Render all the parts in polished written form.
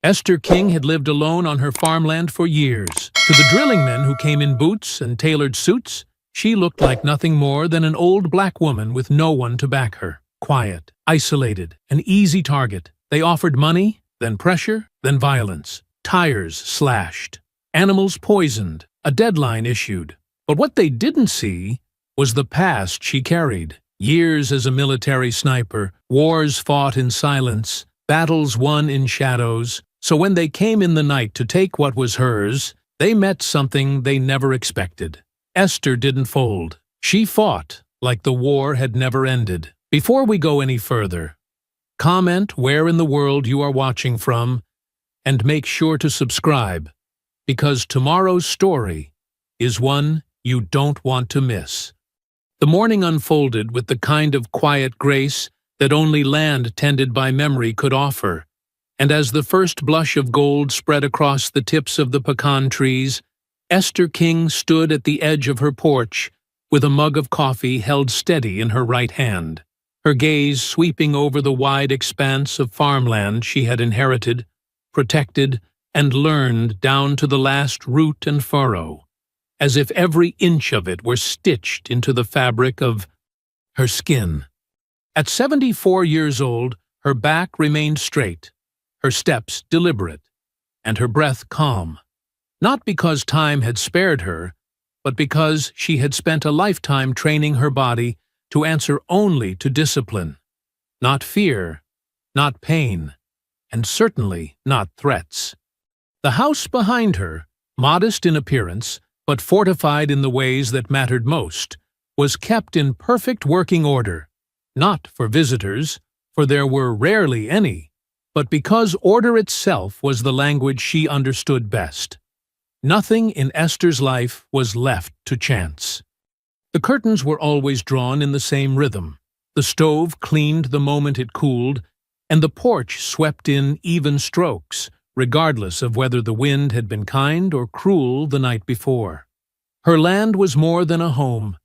Esther King had lived alone on her farmland for years. To the drilling men who came in boots and tailored suits, she looked like nothing more than an old black woman with no one to back her. Quiet, isolated, an easy target. They offered money, then pressure, then violence. Tires slashed, animals poisoned, a deadline issued. But what they didn't see was the past she carried. Years as a military sniper, wars fought in silence, battles won in shadows. So when they came in the night to take what was hers, they met something they never expected. Esther didn't fold. She fought like the war had never ended. Before we go any further, comment where in the world you are watching from, and make sure to subscribe, because tomorrow's story is one you don't want to miss. The morning unfolded with the kind of quiet grace that only land tended by memory could offer, and as the first blush of gold spread across the tips of the pecan trees, Esther King stood at the edge of her porch with a mug of coffee held steady in her right hand, her gaze sweeping over the wide expanse of farmland she had inherited, protected, and learned down to the last root and furrow, as if every inch of it were stitched into the fabric of her skin. At 74 years old, her back remained straight, her steps deliberate, and her breath calm. Not because time had spared her, but because she had spent a lifetime training her body to answer only to discipline, not fear, not pain, and certainly not threats. The house behind her, modest in appearance, but fortified in the ways that mattered most, was kept in perfect working order, not for visitors, for there were rarely any, but because order itself was the language she understood best. Nothing in Esther's life was left to chance. The curtains were always drawn in the same rhythm. The stove cleaned the moment it cooled, and the porch swept in even strokes, regardless of whether the wind had been kind or cruel the night before. Her land was more than a home.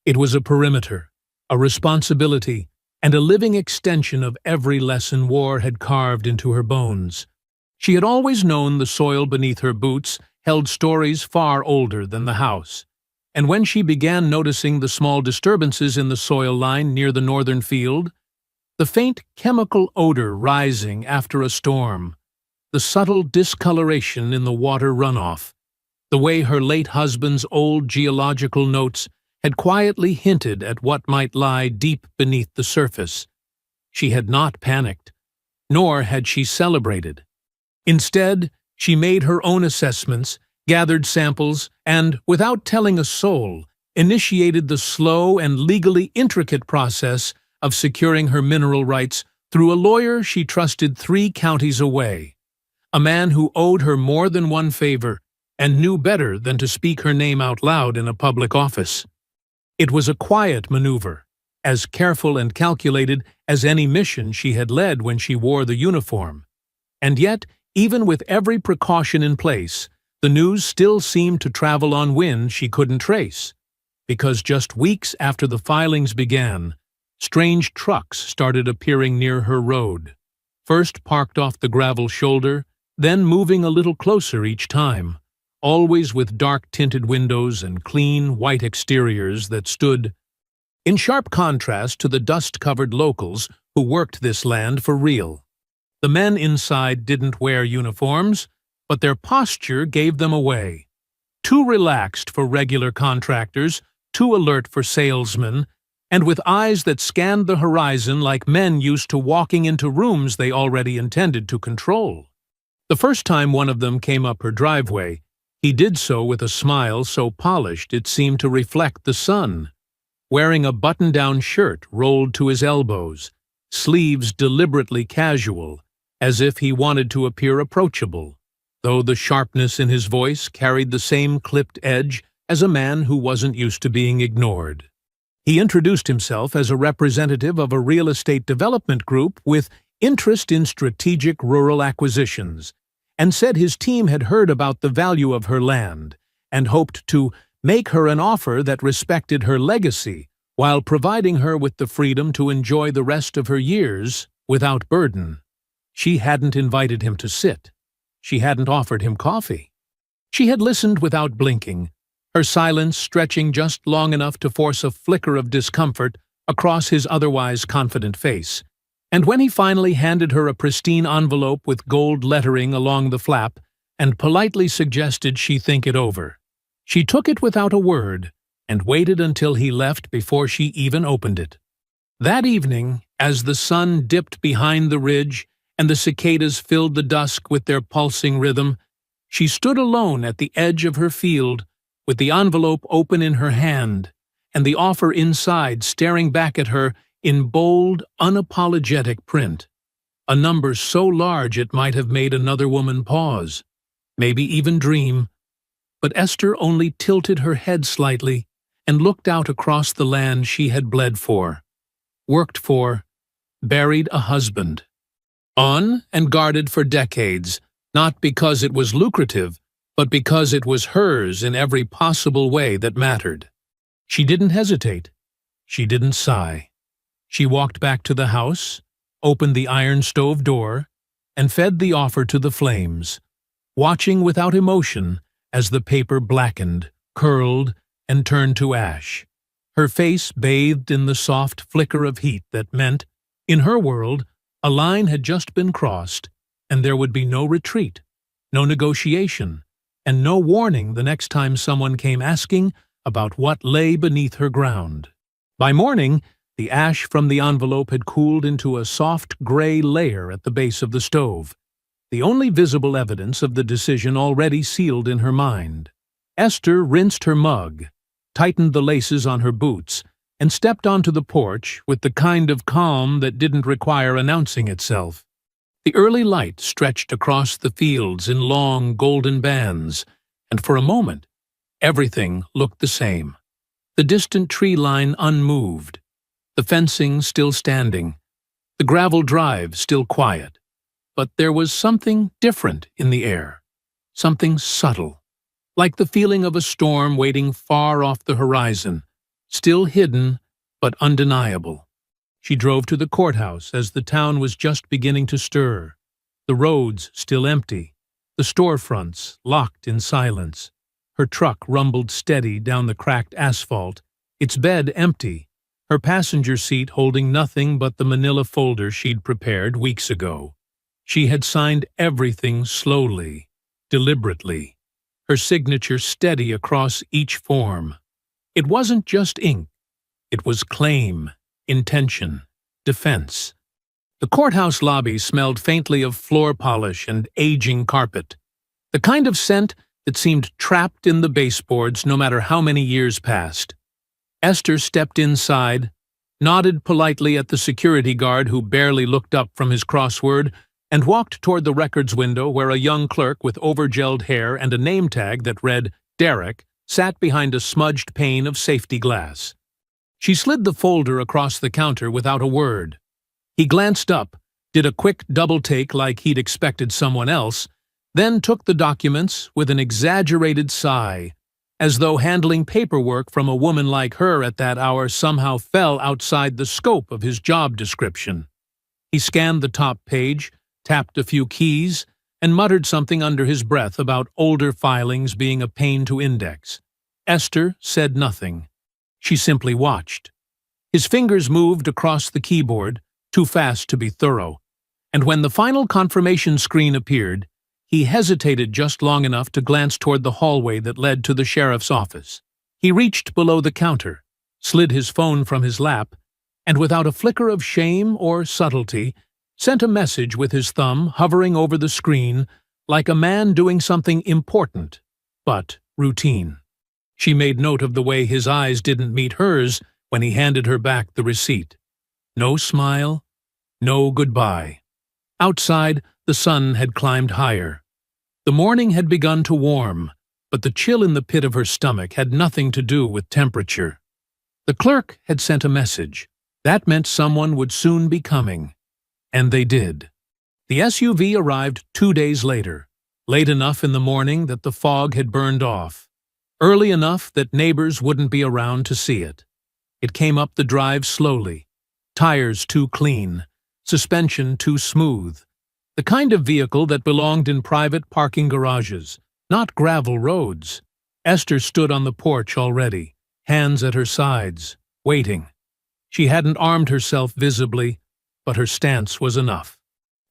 It was a perimeter, a responsibility, and a living extension of every lesson war had carved into her bones. She had always known the soil beneath her boots held stories far older than the house, and when she began noticing the small disturbances in the soil line near the northern field, the faint chemical odor rising after a storm, the subtle discoloration in the water runoff, the way her late husband's old geological notes had quietly hinted at what might lie deep beneath the surface, she had not panicked, nor had she celebrated. Instead, she made her own assessments, gathered samples, and, without telling a soul, initiated the slow and legally intricate process of securing her mineral rights through a lawyer she trusted 3 counties away, a man who owed her more than one favor and knew better than to speak her name out loud in a public office. It was a quiet maneuver, as careful and calculated as any mission she had led when she wore the uniform. And yet, even with every precaution in place, the news still seemed to travel on wind she couldn't trace, because just weeks after the filings began, strange trucks started appearing near her road, first parked off the gravel shoulder, then moving a little closer each time, always with dark-tinted windows and clean, white exteriors that stood in sharp contrast to the dust-covered locals who worked this land for real. The men inside didn't wear uniforms, but their posture gave them away. Too relaxed for regular contractors, too alert for salesmen, and with eyes that scanned the horizon like men used to walking into rooms they already intended to control. The first time one of them came up her driveway, he did so with a smile so polished it seemed to reflect the sun, wearing a button-down shirt rolled to his elbows, sleeves deliberately casual, as if he wanted to appear approachable, though the sharpness in his voice carried the same clipped edge as a man who wasn't used to being ignored. He introduced himself as a representative of a real estate development group with interest in strategic rural acquisitions, and said his team had heard about the value of her land and hoped to make her an offer that respected her legacy while providing her with the freedom to enjoy the rest of her years without burden. She hadn't invited him to sit. she hadn't offered him coffee. She had listened without blinking, her silence stretching just long enough to force a flicker of discomfort across his otherwise confident face. And when he finally handed her a pristine envelope with gold lettering along the flap and politely suggested she think it over, she took it without a word and waited until he left before she even opened it. That evening, as the sun dipped behind the ridge and the cicadas filled the dusk with their pulsing rhythm, she stood alone at the edge of her field, with the envelope open in her hand and the offer inside staring back at her in bold, unapologetic print. A number so large it might have made another woman pause, maybe even dream. But Esther only tilted her head slightly and looked out across the land she had bled for, worked for, buried a husband. On and guarded for decades, not because it was lucrative, but because it was hers in every possible way that mattered. She didn't hesitate. She didn't sigh. She walked back to the house, opened the iron stove door, and fed the offer to the flames, watching without emotion as the paper blackened, curled, and turned to ash. Her face bathed in the soft flicker of heat that meant, in her world, a line had just been crossed, and there would be no retreat, no negotiation, and no warning the next time someone came asking about what lay beneath her ground. By morning, the ash from the envelope had cooled into a soft gray layer at the base of the stove, the only visible evidence of the decision already sealed in her mind. Esther rinsed her mug, tightened the laces on her boots, and stepped onto the porch with the kind of calm that didn't require announcing itself. The early light stretched across the fields in long golden bands, and for a moment, everything looked the same. The distant tree line unmoved, the fencing still standing, the gravel drive still quiet. But there was something different in the air, something subtle, like the feeling of a storm waiting far off the horizon, still hidden but undeniable. She drove to the courthouse as the town was just beginning to stir, the roads still empty, the storefronts locked in silence. Her truck rumbled steady down the cracked asphalt, its bed empty, her passenger seat holding nothing but the manila folder she'd prepared weeks ago. She had signed everything slowly, deliberately, her signature steady across each form. It wasn't just ink. It was claim, intention, defense. The courthouse lobby smelled faintly of floor polish and aging carpet, the kind of scent that seemed trapped in the baseboards no matter how many years passed. Esther stepped inside, nodded politely at the security guard who barely looked up from his crossword, and walked toward the records window where a young clerk with overgelled hair and a name tag that read Derek sat behind a smudged pane of safety glass. She slid the folder across the counter without a word. He glanced up, did a quick double-take like he'd expected someone else, then took the documents with an exaggerated sigh, as though handling paperwork from a woman like her at that hour somehow fell outside the scope of his job description. He scanned the top page, tapped a few keys, and muttered something under his breath about older filings being a pain to index. Esther said nothing. She simply watched. His fingers moved across the keyboard, too fast to be thorough, and when the final confirmation screen appeared, he hesitated just long enough to glance toward the hallway that led to the sheriff's office. He reached below the counter, slid his phone from his lap, and without a flicker of shame or subtlety, sent a message with his thumb hovering over the screen like a man doing something important, but routine. She made note of the way his eyes didn't meet hers when he handed her back the receipt. No smile, no goodbye. Outside, the sun had climbed higher. The morning had begun to warm, but the chill in the pit of her stomach had nothing to do with temperature. The clerk had sent a message. That meant someone would soon be coming. And they did. The SUV arrived 2 days later, late enough in the morning that the fog had burned off, early enough that neighbors wouldn't be around to see it. It came up the drive slowly, tires too clean, suspension too smooth, The kind of vehicle that belonged in private parking garages, not gravel roads. Esther stood on the porch already, hands at her sides, waiting. She hadn't armed herself visibly, but her stance was enough.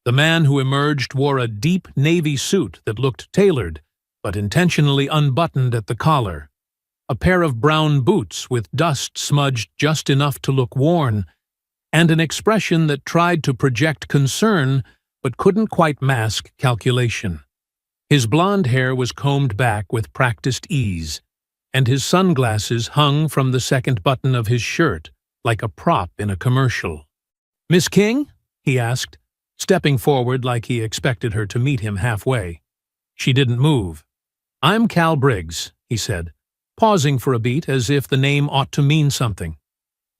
The man who emerged wore a deep navy suit that looked tailored, but intentionally unbuttoned at the collar. A pair of brown boots with dust smudged just enough to look worn, and an expression that tried to project concern but couldn't quite mask calculation. His blonde hair was combed back with practiced ease, and his sunglasses hung from the second button of his shirt like a prop in a commercial. "Miss King?" he asked, stepping forward like he expected her to meet him halfway. She didn't move. "I'm Cal Briggs," he said, pausing for a beat as if the name ought to mean something.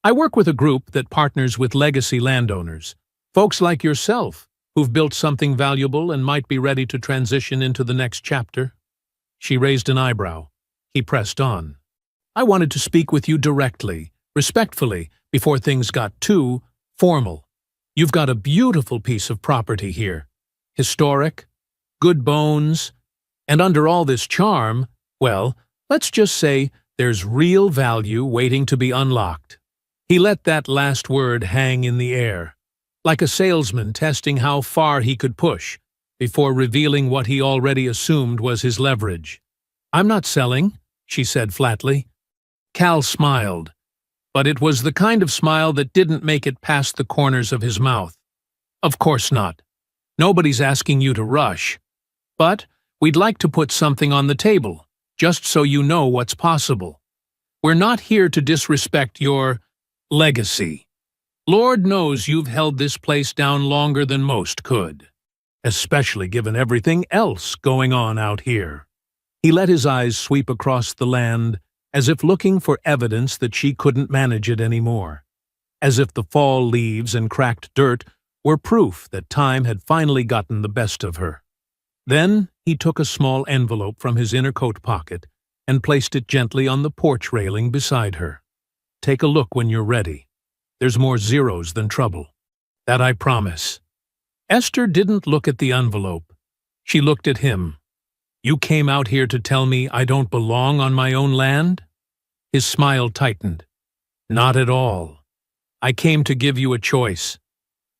"I work with a group that partners with legacy landowners, folks like yourself, who've built something valuable and might be ready to transition into the next chapter." She raised an eyebrow. He pressed on. "I wanted to speak with you directly, respectfully, before things got too formal. You've got a beautiful piece of property here. Historic, good bones, and under all this charm, well, let's just say there's real value waiting to be unlocked." He let that last word hang in the air, like a salesman testing how far he could push, before revealing what he already assumed was his leverage. "I'm not selling," she said flatly. Cal smiled, but it was the kind of smile that didn't make it past the corners of his mouth. "Of course not. Nobody's asking you to rush. But we'd like to put something on the table, just so you know what's possible. We're not here to disrespect your legacy. Lord knows you've held this place down longer than most could, especially given everything else going on out here." He let his eyes sweep across the land, as if looking for evidence that she couldn't manage it anymore, as if the fall leaves and cracked dirt were proof that time had finally gotten the best of her. Then he took a small envelope from his inner coat pocket and placed it gently on the porch railing beside her. "Take a look when you're ready. There's more zeros than trouble. That I promise." Esther didn't look at the envelope. She looked at him. "You came out here to tell me I don't belong on my own land?" His smile tightened. "Not at all. I came to give you a choice.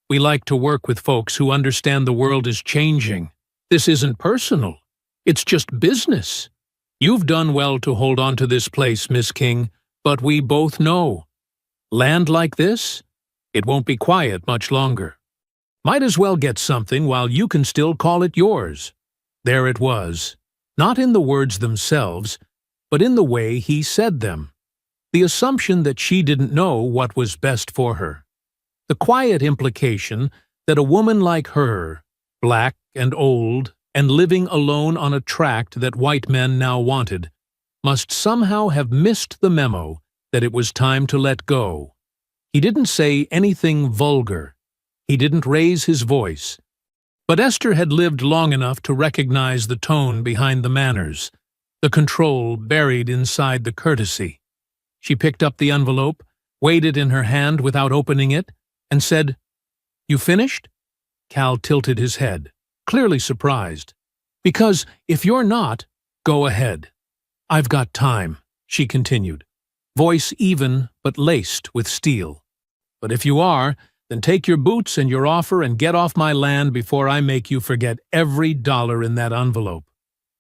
We like to work with folks who understand the world is changing. This isn't personal. It's just business. You've done well to hold on to this place, Miss King, but we both know. Land like this? It won't be quiet much longer. Might as well get something while you can still call it yours." There it was, not in the words themselves, but in the way he said them. The assumption that she didn't know what was best for her. The quiet implication that a woman like her, black and old, and living alone on a tract that white men now wanted, must somehow have missed the memo that it was time to let go. He didn't say anything vulgar. He didn't raise his voice. But Esther had lived long enough to recognize the tone behind the manners, the control buried inside the courtesy. She picked up the envelope, weighed it in her hand without opening it, and said, "You finished?" Cal tilted his head, clearly surprised. "Because if you're not, go ahead. I've got time," she continued, voice even but laced with steel. "But if you are, then take your boots and your offer and get off my land before I make you forget every dollar in that envelope."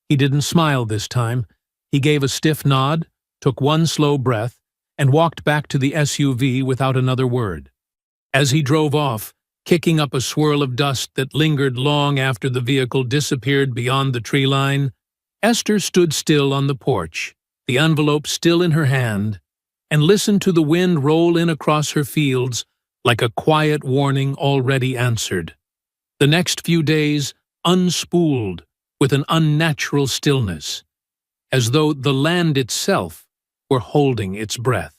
He didn't smile this time. He gave a stiff nod, took one slow breath, and walked back to the SUV without another word. As he drove off, kicking up a swirl of dust that lingered long after the vehicle disappeared beyond the tree line, Esther stood still on the porch, the envelope still in her hand, and listened to the wind roll in across her fields like a quiet warning already answered. The next few days unspooled with an unnatural stillness, as though the land itself were holding its breath.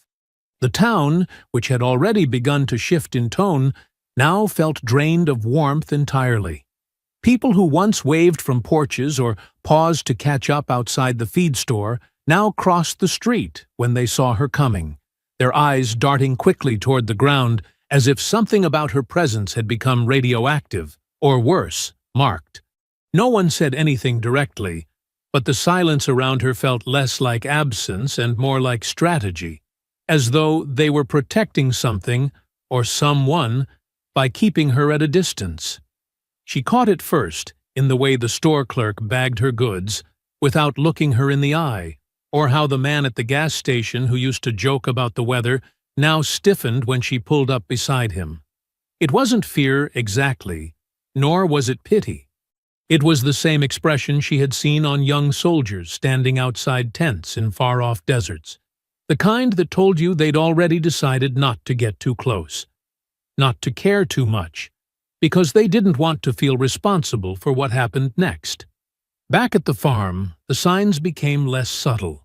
The town, which had already begun to shift in tone, now felt drained of warmth entirely. People who once waved from porches or paused to catch up outside the feed store now crossed the street when they saw her coming, their eyes darting quickly toward the ground as if something about her presence had become radioactive, or worse, marked. No one said anything directly, but the silence around her felt less like absence and more like strategy, as though they were protecting something or someone by keeping her at a distance. She caught it first in the way the store clerk bagged her goods without looking her in the eye, or how the man at the gas station who used to joke about the weather now stiffened when she pulled up beside him. It wasn't fear exactly, nor was it pity. It was the same expression she had seen on young soldiers standing outside tents in far-off deserts, the kind that told you they'd already decided not to get too close, not to care too much, because they didn't want to feel responsible for what happened next. Back at the farm, the signs became less subtle.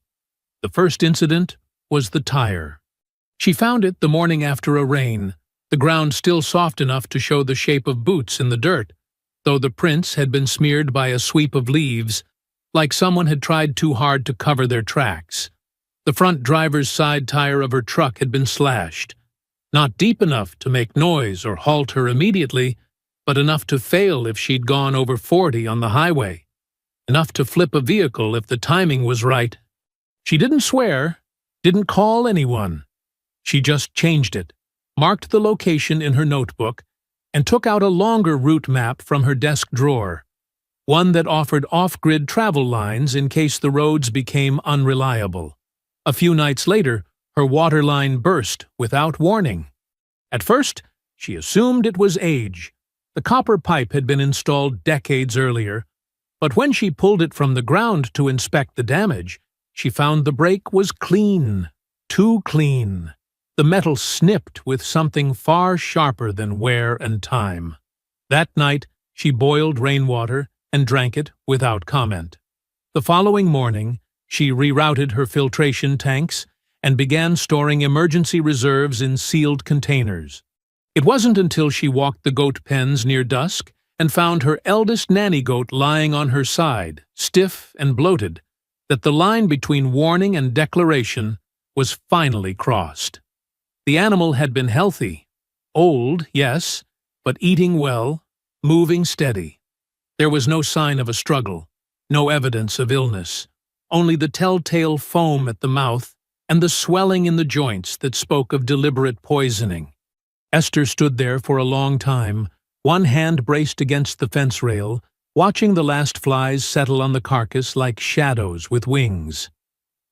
The first incident was the tire. She found it the morning after a rain, the ground still soft enough to show the shape of boots in the dirt, though the prints had been smeared by a sweep of leaves, like someone had tried too hard to cover their tracks. The front driver's side tire of her truck had been slashed, not deep enough to make noise or halt her immediately, but enough to fail if she'd gone over 40 on the highway, enough to flip a vehicle if the timing was right. She didn't swear, didn't call anyone. She just changed it, marked the location in her notebook, and took out a longer route map from her desk drawer, one that offered off-grid travel lines in case the roads became unreliable. A few nights later, her water line burst without warning. At first, she assumed it was age. The copper pipe had been installed decades earlier, but when she pulled it from the ground to inspect the damage, she found the break was clean, too clean. The metal snipped with something far sharper than wear and time. That night, she boiled rainwater and drank it without comment. The following morning, she rerouted her filtration tanks and began storing emergency reserves in sealed containers. It wasn't until she walked the goat pens near dusk and found her eldest nanny goat lying on her side, stiff and bloated, that the line between warning and declaration was finally crossed. The animal had been healthy, old, yes, but eating well, moving steady. There was no sign of a struggle, no evidence of illness, only the telltale foam at the mouth and the swelling in the joints that spoke of deliberate poisoning. Esther stood there for a long time, one hand braced against the fence rail, watching the last flies settle on the carcass like shadows with wings.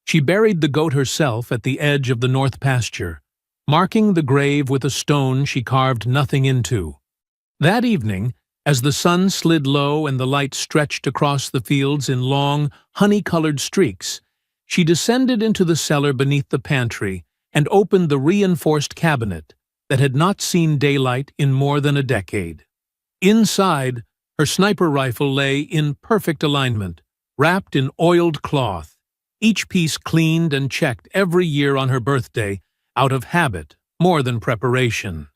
She buried the goat herself at the edge of the north pasture, marking the grave with a stone she carved nothing into. That evening, as the sun slid low and the light stretched across the fields in long, honey-colored streaks, she descended into the cellar beneath the pantry and opened the reinforced cabinet that had not seen daylight in more than a decade. Inside, her sniper rifle lay in perfect alignment, wrapped in oiled cloth, each piece cleaned and checked every year on her birthday, out of habit more than preparation.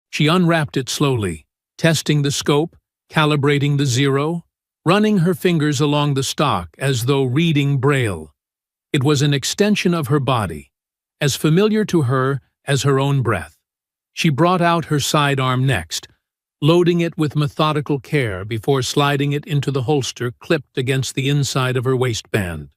She unwrapped it slowly, testing the scope, calibrating the zero, running her fingers along the stock as though reading Braille. It was an extension of her body, as familiar to her as her own breath. She brought out her sidearm next, loading it with methodical care before sliding it into the holster clipped against the inside of her waistband.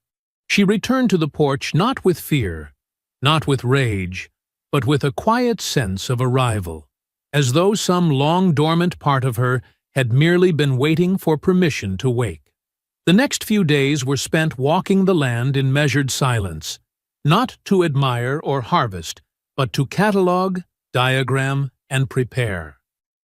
She returned to the porch not with fear, not with rage, but with a quiet sense of arrival, as though some long-dormant part of her had merely been waiting for permission to wake. The next few days were spent walking the land in measured silence, not to admire or harvest, but to catalog, diagram, and prepare.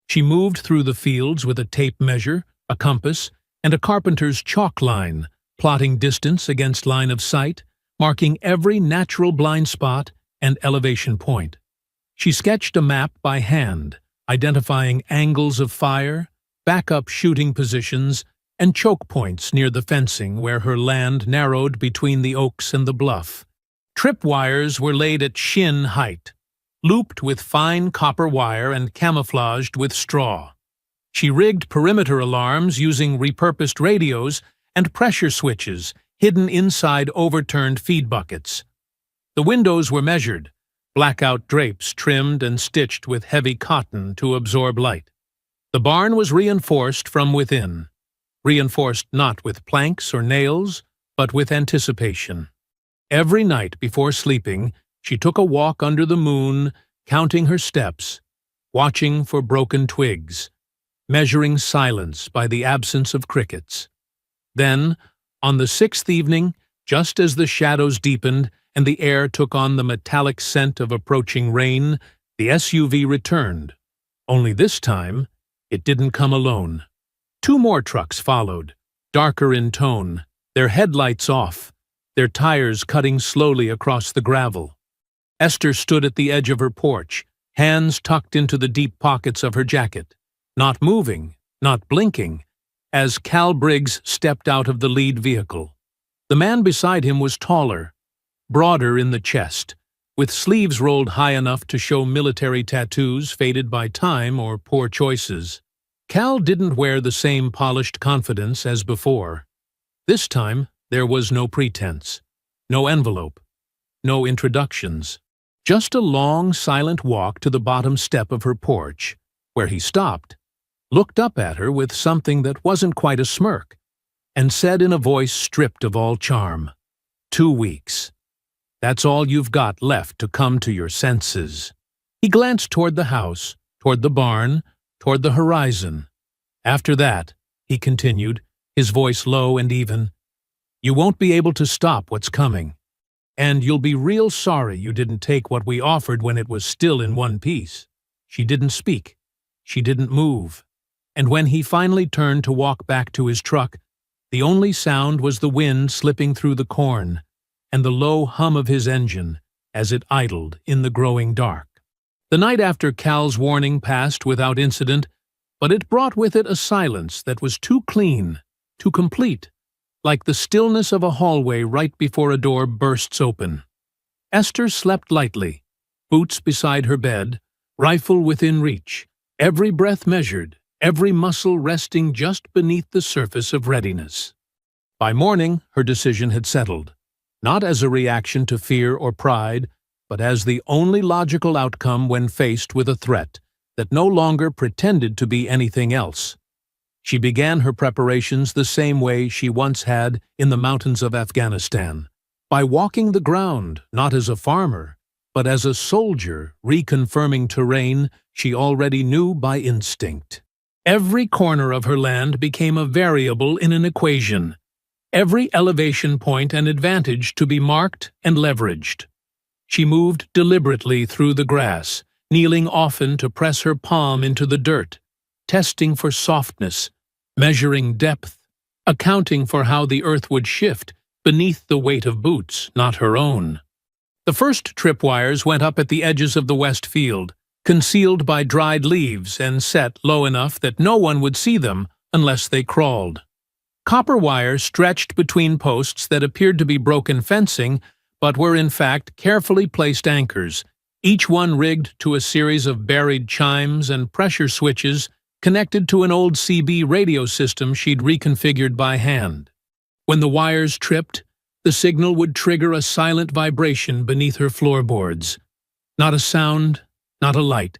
She moved through the fields with a tape measure, a compass, and a carpenter's chalk line, plotting distance against line of sight, marking every natural blind spot and elevation point. She sketched a map by hand, identifying angles of fire, backup shooting positions, and choke points near the fencing where her land narrowed between the oaks and the bluff. Tripwires were laid at shin height, looped with fine copper wire and camouflaged with straw. She rigged perimeter alarms using repurposed radios and pressure switches hidden inside overturned feed buckets. The windows were measured, blackout drapes trimmed and stitched with heavy cotton to absorb light. The barn was reinforced from within, reinforced not with planks or nails, but with anticipation. Every night before sleeping, she took a walk under the moon, counting her steps, watching for broken twigs, measuring silence by the absence of crickets. Then, on the sixth evening, just as the shadows deepened and the air took on the metallic scent of approaching rain, the SUV returned. Only this time, it didn't come alone. Two more trucks followed, darker in tone, their headlights off, their tires cutting slowly across the gravel. Esther stood at the edge of her porch, hands tucked into the deep pockets of her jacket, not moving, not blinking, as Cal Briggs stepped out of the lead vehicle. The man beside him was taller, broader in the chest, with sleeves rolled high enough to show military tattoos faded by time or poor choices. Cal didn't wear the same polished confidence as before. This time, there was no pretense, no envelope, no introductions. Just a long, silent walk to the bottom step of her porch, where he stopped, looked up at her with something that wasn't quite a smirk, and said in a voice stripped of all charm, "2 weeks. That's all you've got left to come to your senses." He glanced toward the house, toward the barn, toward the horizon. "After that," he continued, his voice low and even, "you won't be able to stop what's coming. And you'll be real sorry you didn't take what we offered when it was still in one piece." She didn't speak. She didn't move. And when he finally turned to walk back to his truck, the only sound was the wind slipping through the corn and the low hum of his engine as it idled in the growing dark. The night after Cal's warning passed without incident, but it brought with it a silence that was too clean, too complete, like the stillness of a hallway right before a door bursts open. Esther slept lightly, boots beside her bed, rifle within reach, every breath measured, every muscle resting just beneath the surface of readiness. By morning, her decision had settled, not as a reaction to fear or pride, but as the only logical outcome when faced with a threat that no longer pretended to be anything else. She began her preparations the same way she once had in the mountains of Afghanistan, by walking the ground not as a farmer, but as a soldier reconfirming terrain she already knew by instinct. Every corner of her land became a variable in an equation, every elevation point an advantage to be marked and leveraged. She moved deliberately through the grass, kneeling often to press her palm into the dirt, testing for softness, measuring depth, accounting for how the earth would shift beneath the weight of boots, not her own. The first tripwires went up at the edges of the west field, concealed by dried leaves and set low enough that no one would see them unless they crawled. Copper wires stretched between posts that appeared to be broken fencing, but were in fact carefully placed anchors, each one rigged to a series of buried chimes and pressure switches connected to an old CB radio system she'd reconfigured by hand. When the wires tripped, the signal would trigger a silent vibration beneath her floorboards. Not a sound, not a light,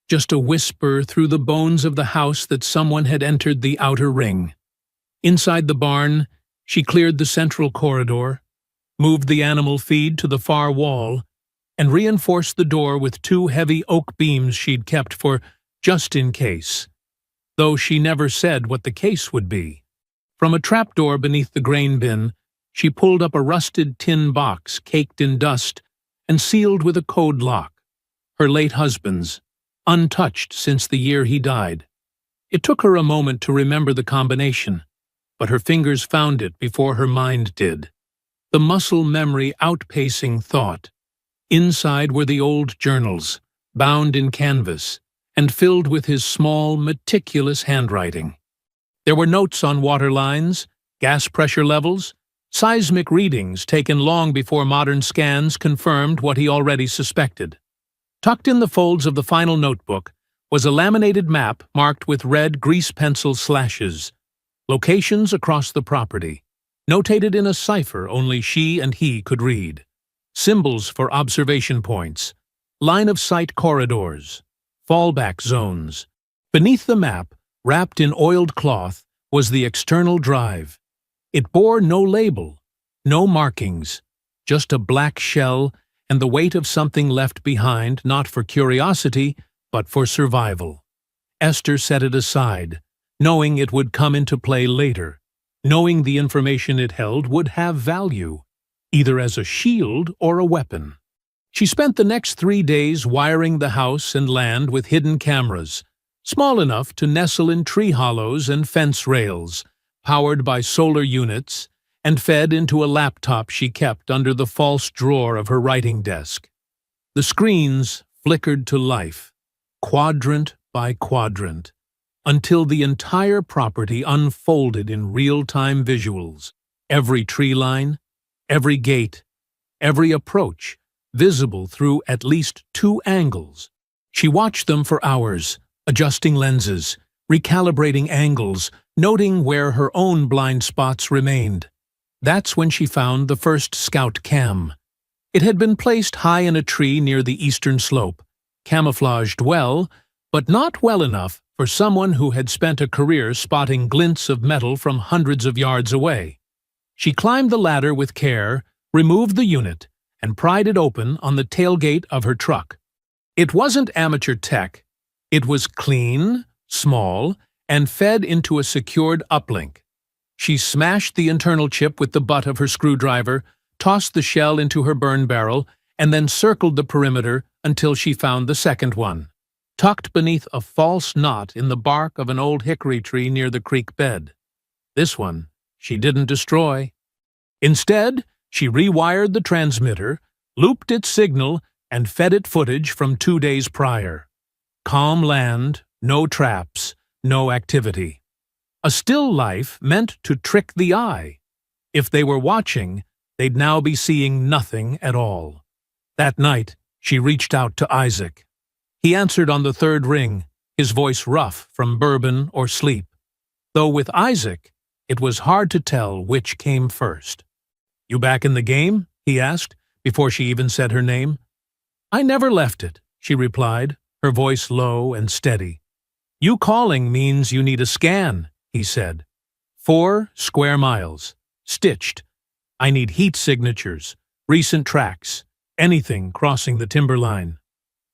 just a whisper through the bones of the house that someone had entered the outer ring. Inside the barn, she cleared the central corridor, moved the animal feed to the far wall, and reinforced the door with 2 heavy oak beams she'd kept for just in case, though she never said what the case would be. From a trapdoor beneath the grain bin, she pulled up a rusted tin box caked in dust and sealed with a code lock, her late husband's, untouched since the year he died. It took her a moment to remember the combination, but her fingers found it before her mind did, the muscle memory outpacing thought. Inside were the old journals, bound in canvas, and filled with his small, meticulous handwriting. There were notes on water lines, gas pressure levels, seismic readings taken long before modern scans confirmed what he already suspected. Tucked in the folds of the final notebook was a laminated map marked with red grease pencil slashes, locations across the property, notated in a cipher only she and he could read, symbols for observation points, line-of-sight corridors, fallback zones. Beneath the map, wrapped in oiled cloth, was the external drive. It bore no label, no markings, just a black shell and the weight of something left behind not for curiosity, but for survival. Esther set it aside, knowing it would come into play later, knowing the information it held would have value, either as a shield or a weapon. She spent the next 3 days wiring the house and land with hidden cameras, small enough to nestle in tree hollows and fence rails, powered by solar units, and fed into a laptop she kept under the false drawer of her writing desk. The screens flickered to life, quadrant by quadrant, until the entire property unfolded in real-time visuals. Every tree line, every gate, every approach, visible through at least 2 angles. She watched them for hours, adjusting lenses, recalibrating angles, noting where her own blind spots remained. That's when she found the first scout cam. It had been placed high in a tree near the eastern slope, camouflaged well, but not well enough for someone who had spent a career spotting glints of metal from hundreds of yards away. She climbed the ladder with care, removed the unit, and pried it open on the tailgate of her truck. It wasn't amateur tech. It was clean, small, and fed into a secured uplink. She smashed the internal chip with the butt of her screwdriver, tossed the shell into her burn barrel, and then circled the perimeter until she found the second one, tucked beneath a false knot in the bark of an old hickory tree near the creek bed. This one she didn't destroy. Instead, she rewired the transmitter, looped its signal, and fed it footage from 2 days prior. Calm land, no traps, no activity. A still life meant to trick the eye. If they were watching, they'd now be seeing nothing at all. That night, she reached out to Isaac. He answered on the 3rd ring, his voice rough from bourbon or sleep. Though with Isaac, it was hard to tell which came first. "You back in the game?" he asked, before she even said her name. "I never left it," she replied, her voice low and steady. "You calling means you need a scan," he said. 4 square miles, stitched. I need heat signatures, recent tracks, anything crossing the timberline.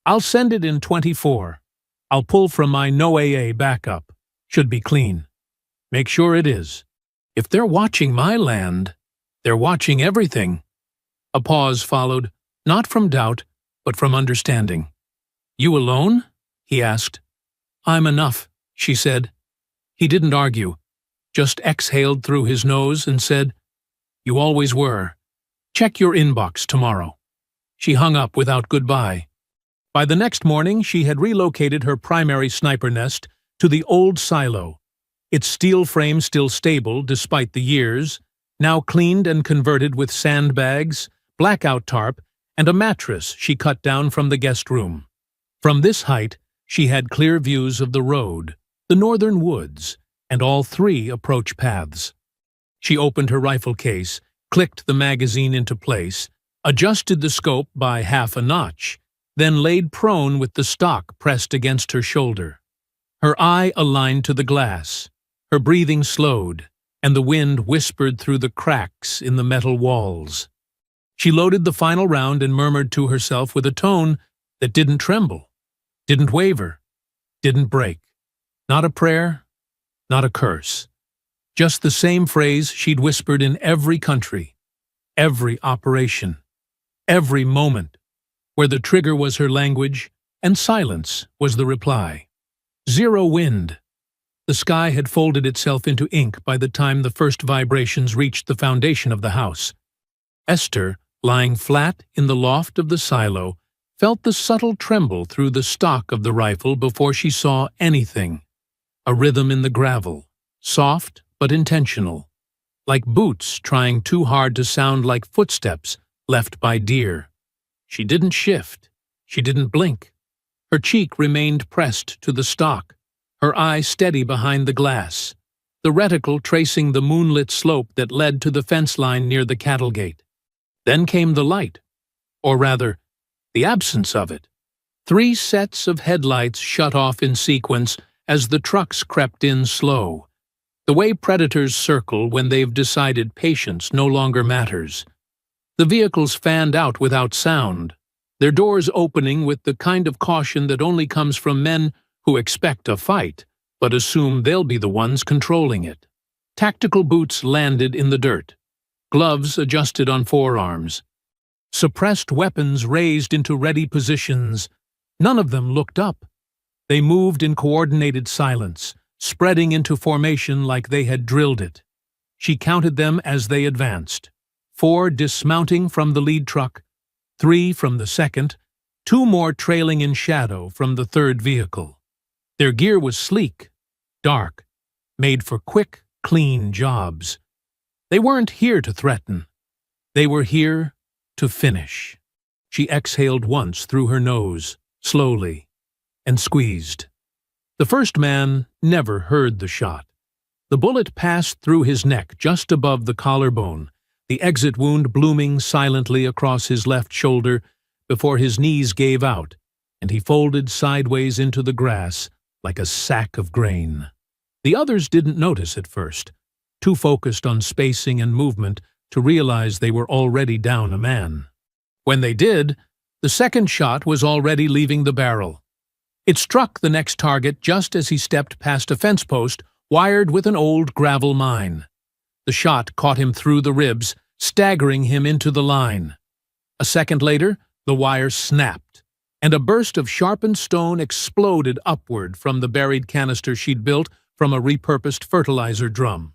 I'll send it in 24. I'll pull from my No AA backup. Should be clean. Make sure it is. If they're watching my land, they're watching everything. A pause followed, not from doubt, but from understanding. "You alone?" he asked. "I'm enough," she said. He didn't argue, just exhaled through his nose and said, "You always were. Check your inbox tomorrow." She hung up without goodbye. By the next morning, she had relocated her primary sniper nest to the old silo, its steel frame still stable despite the years, now cleaned and converted with sandbags, blackout tarp, and a mattress she cut down from the guest room. From this height, she had clear views of the road, the northern woods, and all 3 approach paths. She opened her rifle case, clicked the magazine into place, adjusted the scope by half a notch, then laid prone with the stock pressed against her shoulder. Her eye aligned to the glass, her breathing slowed, and the wind whispered through the cracks in the metal walls. She loaded the final round and murmured to herself with a tone that didn't tremble, didn't waver, didn't break. Not a prayer, not a curse. Just the same phrase she'd whispered in every country, every operation, every moment, where the trigger was her language and silence was the reply. 0 wind. The sky had folded itself into ink by the time the first vibrations reached the foundation of the house. Esther, lying flat in the loft of the silo, felt the subtle tremble through the stock of the rifle before she saw anything. A rhythm in the gravel, soft but intentional, like boots trying too hard to sound like footsteps left by deer. She didn't shift. She didn't blink. Her cheek remained pressed to the stock, her eye steady behind the glass, the reticle tracing the moonlit slope that led to the fence line near the cattle gate. Then came the light, or rather, the absence of it. 3 sets of headlights shut off in sequence as the trucks crept in slow. The way predators circle when they've decided patience no longer matters. The vehicles fanned out without sound, their doors opening with the kind of caution that only comes from men who expect a fight, but assume they'll be the ones controlling it. Tactical boots landed in the dirt. Gloves adjusted on forearms. Suppressed weapons raised into ready positions. None of them looked up. They moved in coordinated silence, spreading into formation like they had drilled it. She counted them as they advanced. 4 dismounting from the lead truck, 3 from the second, 2 more trailing in shadow from the third vehicle. Their gear was sleek, dark, made for quick, clean jobs. They weren't here to threaten. They were here to finish. She exhaled once through her nose, slowly, and squeezed. The first man never heard the shot. The bullet passed through his neck just above the collarbone, the exit wound blooming silently across his left shoulder before his knees gave out, and he folded sideways into the grass like a sack of grain. The others didn't notice at first, too focused on spacing and movement to realize they were already down a man. When they did, the second shot was already leaving the barrel. It struck the next target just as he stepped past a fence post wired with an old gravel mine. The shot caught him through the ribs, staggering him into the line. A second later, the wire snapped, and a burst of sharpened stone exploded upward from the buried canister she'd built from a repurposed fertilizer drum.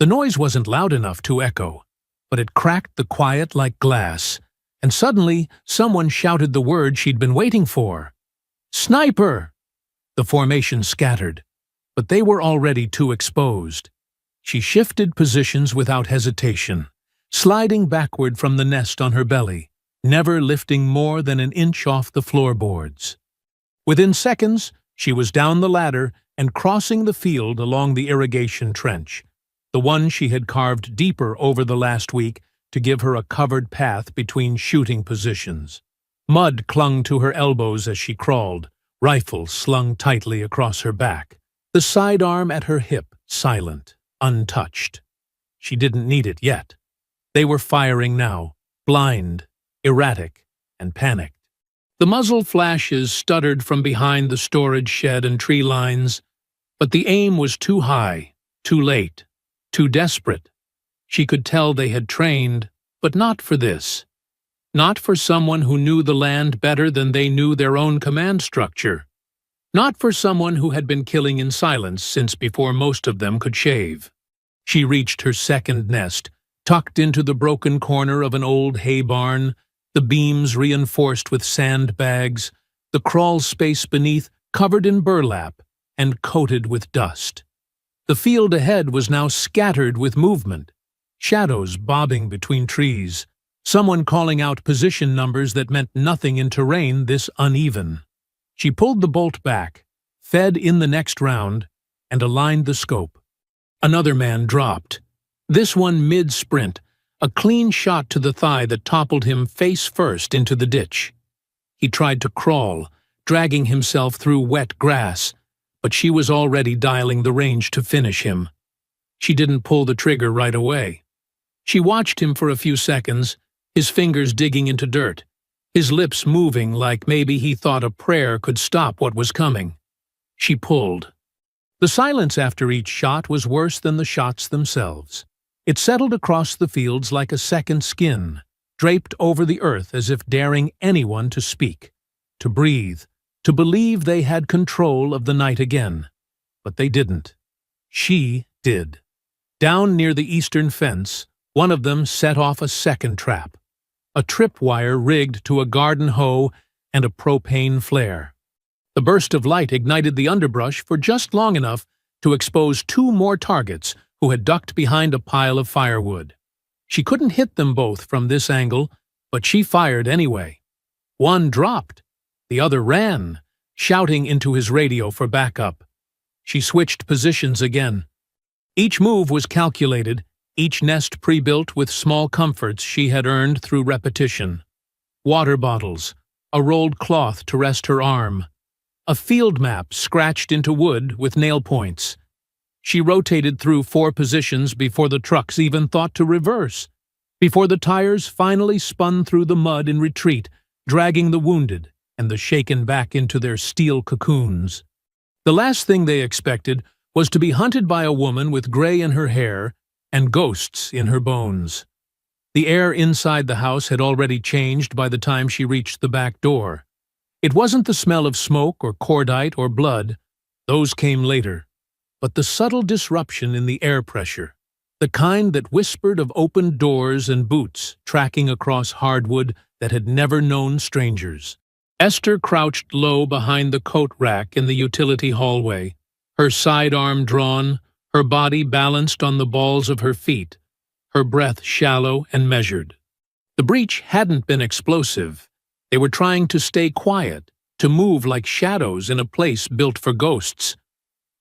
The noise wasn't loud enough to echo, but it cracked the quiet like glass, and suddenly someone shouted the word she'd been waiting for. "Sniper!" The formation scattered, but they were already too exposed. She shifted positions without hesitation, sliding backward from the nest on her belly, never lifting more than an inch off the floorboards. Within seconds, she was down the ladder and crossing the field along the irrigation trench, the one she had carved deeper over the last week to give her a covered path between shooting positions. Mud clung to her elbows as she crawled, rifle slung tightly across her back, the sidearm at her hip silent, untouched. She didn't need it yet. They were firing now, blind, erratic, and panicked. The muzzle flashes stuttered from behind the storage shed and tree lines, but the aim was too high, too late, too desperate. She could tell they had trained, but not for this. Not for someone who knew the land better than they knew their own command structure. Not for someone who had been killing in silence since before most of them could shave. She reached her second nest, tucked into the broken corner of an old hay barn, the beams reinforced with sandbags, the crawl space beneath covered in burlap and coated with dust. The field ahead was now scattered with movement, shadows bobbing between trees, someone calling out position numbers that meant nothing in terrain this uneven. She pulled the bolt back, fed in the next round, and aligned the scope. Another man dropped, this one mid-sprint, a clean shot to the thigh that toppled him face first into the ditch. He tried to crawl, dragging himself through wet grass, but she was already dialing the range to finish him. She didn't pull the trigger right away. She watched him for a few seconds, his fingers digging into dirt, his lips moving like maybe he thought a prayer could stop what was coming. She pulled. The silence after each shot was worse than the shots themselves. It settled across the fields like a second skin, draped over the earth as if daring anyone to speak, to breathe, to believe they had control of the night again. But they didn't. She did. Down near the eastern fence, one of them set off a second trap, a tripwire rigged to a garden hoe and a propane flare. The burst of light ignited the underbrush for just long enough to expose 2 more targets who had ducked behind a pile of firewood. She couldn't hit them both from this angle, but she fired anyway. One dropped. The other ran, shouting into his radio for backup. She switched positions again. Each move was calculated, each nest pre-built with small comforts she had earned through repetition. Water bottles, a rolled cloth to rest her arm, a field map scratched into wood with nail points. She rotated through 4 positions before the trucks even thought to reverse, before the tires finally spun through the mud in retreat, dragging the wounded and the shaken back into their steel cocoons. The last thing they expected was to be hunted by a woman with gray in her hair and ghosts in her bones. The air inside the house had already changed by the time she reached the back door. It wasn't the smell of smoke or cordite or blood. Those came later. But the subtle disruption in the air pressure, the kind that whispered of opened doors and boots tracking across hardwood that had never known strangers. Esther crouched low behind the coat rack in the utility hallway, her sidearm drawn, her body balanced on the balls of her feet, her breath shallow and measured. The breach hadn't been explosive. They were trying to stay quiet, to move like shadows in a place built for ghosts.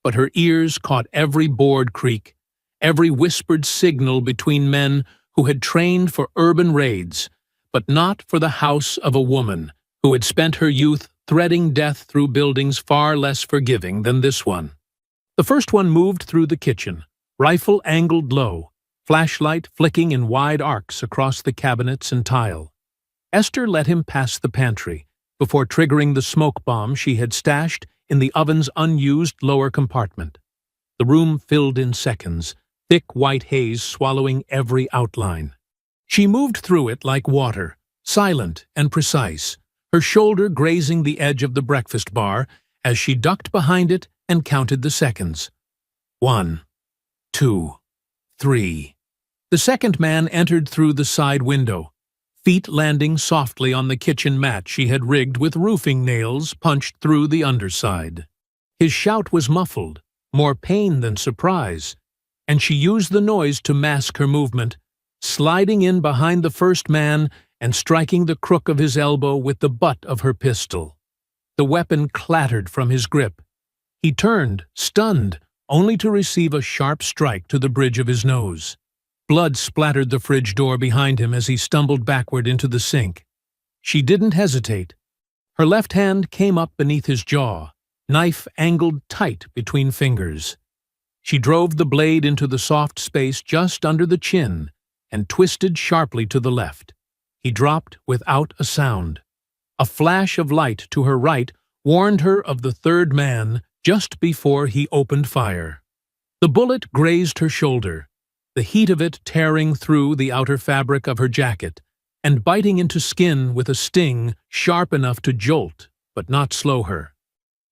But her ears caught every board creak, every whispered signal between men who had trained for urban raids, but not for the house of a woman who had spent her youth threading death through buildings far less forgiving than this one. The first one moved through the kitchen, rifle angled low, flashlight flicking in wide arcs across the cabinets and tile. Esther let him pass the pantry before triggering the smoke bomb she had stashed in the oven's unused lower compartment. The room filled in seconds, thick white haze swallowing every outline. She moved through it like water, silent and precise, her shoulder grazing the edge of the breakfast bar as she ducked behind it and counted the seconds. 1, 2, 3. The second man entered through the side window, feet landing softly on the kitchen mat she had rigged with roofing nails punched through the underside. His shout was muffled, more pain than surprise, and she used the noise to mask her movement, sliding in behind the first man and striking the crook of his elbow with the butt of her pistol. The weapon clattered from his grip. He turned, stunned, only to receive a sharp strike to the bridge of his nose. Blood splattered the fridge door behind him as he stumbled backward into the sink. She didn't hesitate. Her left hand came up beneath his jaw, knife angled tight between fingers. She drove the blade into the soft space just under the chin and twisted sharply to the left. He dropped without a sound. A flash of light to her right warned her of the third man just before he opened fire. The bullet grazed her shoulder, the heat of it tearing through the outer fabric of her jacket and biting into skin with a sting sharp enough to jolt but not slow her.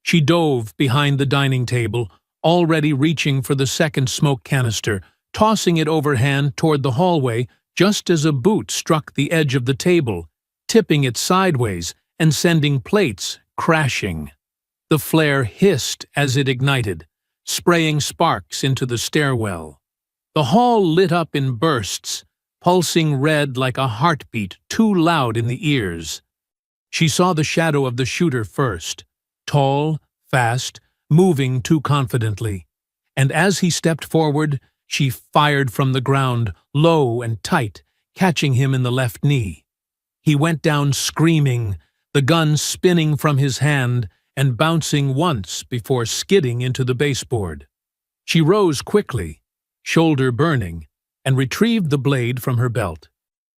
She dove behind the dining table, already reaching for the second smoke canister, tossing it overhand toward the hallway just as a boot struck the edge of the table, tipping it sideways and sending plates crashing. The flare hissed as it ignited, spraying sparks into the stairwell. The hall lit up in bursts, pulsing red like a heartbeat too loud in the ears. She saw the shadow of the shooter first, tall, fast, moving too confidently, and as he stepped forward, she fired from the ground, low and tight, catching him in the left knee. He went down screaming, the gun spinning from his hand and bouncing once before skidding into the baseboard. She rose quickly, shoulder burning, and retrieved the blade from her belt.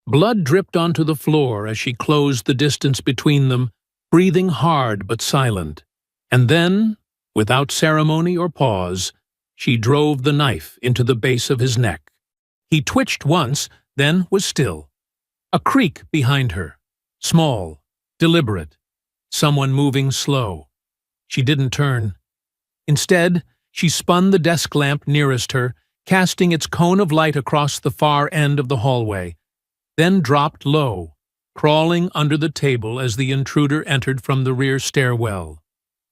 Blood dripped onto the floor as she closed the distance between them, breathing hard but silent. And then, without ceremony or pause, she drove the knife into the base of his neck. He twitched once, then was still. A creak behind her, small, deliberate, someone moving slow. She didn't turn. Instead, she spun the desk lamp nearest her, casting its cone of light across the far end of the hallway, then dropped low, crawling under the table as the intruder entered from the rear stairwell.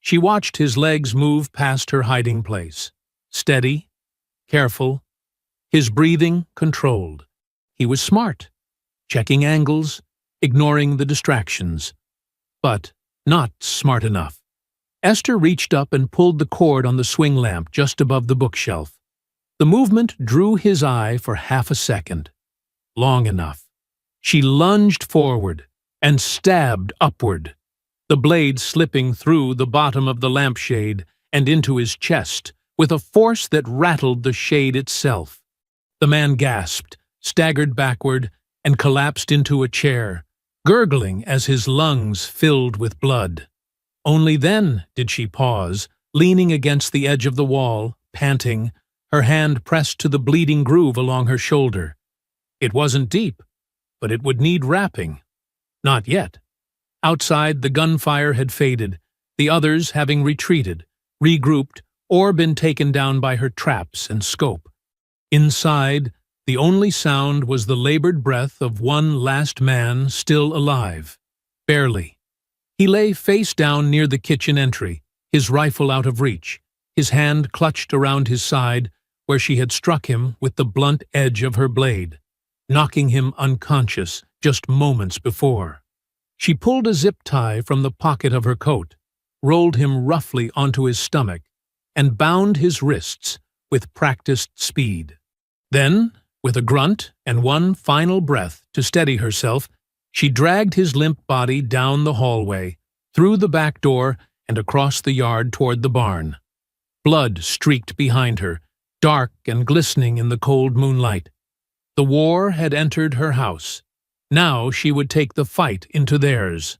She watched his legs move past her hiding place. Steady, careful, his breathing controlled. He was smart, checking angles, ignoring the distractions, but not smart enough. Esther reached up and pulled the cord on the swing lamp just above the bookshelf. The movement drew his eye for half a second, long enough. She lunged forward and stabbed upward, the blade slipping through the bottom of the lampshade and into his chest, with a force that rattled the shade itself. The man gasped, staggered backward, and collapsed into a chair, gurgling as his lungs filled with blood. Only then did she pause, leaning against the edge of the wall, panting, her hand pressed to the bleeding groove along her shoulder. It wasn't deep, but it would need wrapping. Not yet. Outside, the gunfire had faded, the others having retreated, regrouped, or been taken down by her traps and scope. Inside, the only sound was the labored breath of one last man still alive. Barely. He lay face down near the kitchen entry, his rifle out of reach, his hand clutched around his side where she had struck him with the blunt edge of her blade, knocking him unconscious just moments before. She pulled a zip tie from the pocket of her coat, rolled him roughly onto his stomach, and bound his wrists with practiced speed. Then, with a grunt and one final breath to steady herself, she dragged his limp body down the hallway, through the back door and across the yard toward the barn. Blood streaked behind her, dark and glistening in the cold moonlight. The war had entered her house. Now she would take the fight into theirs.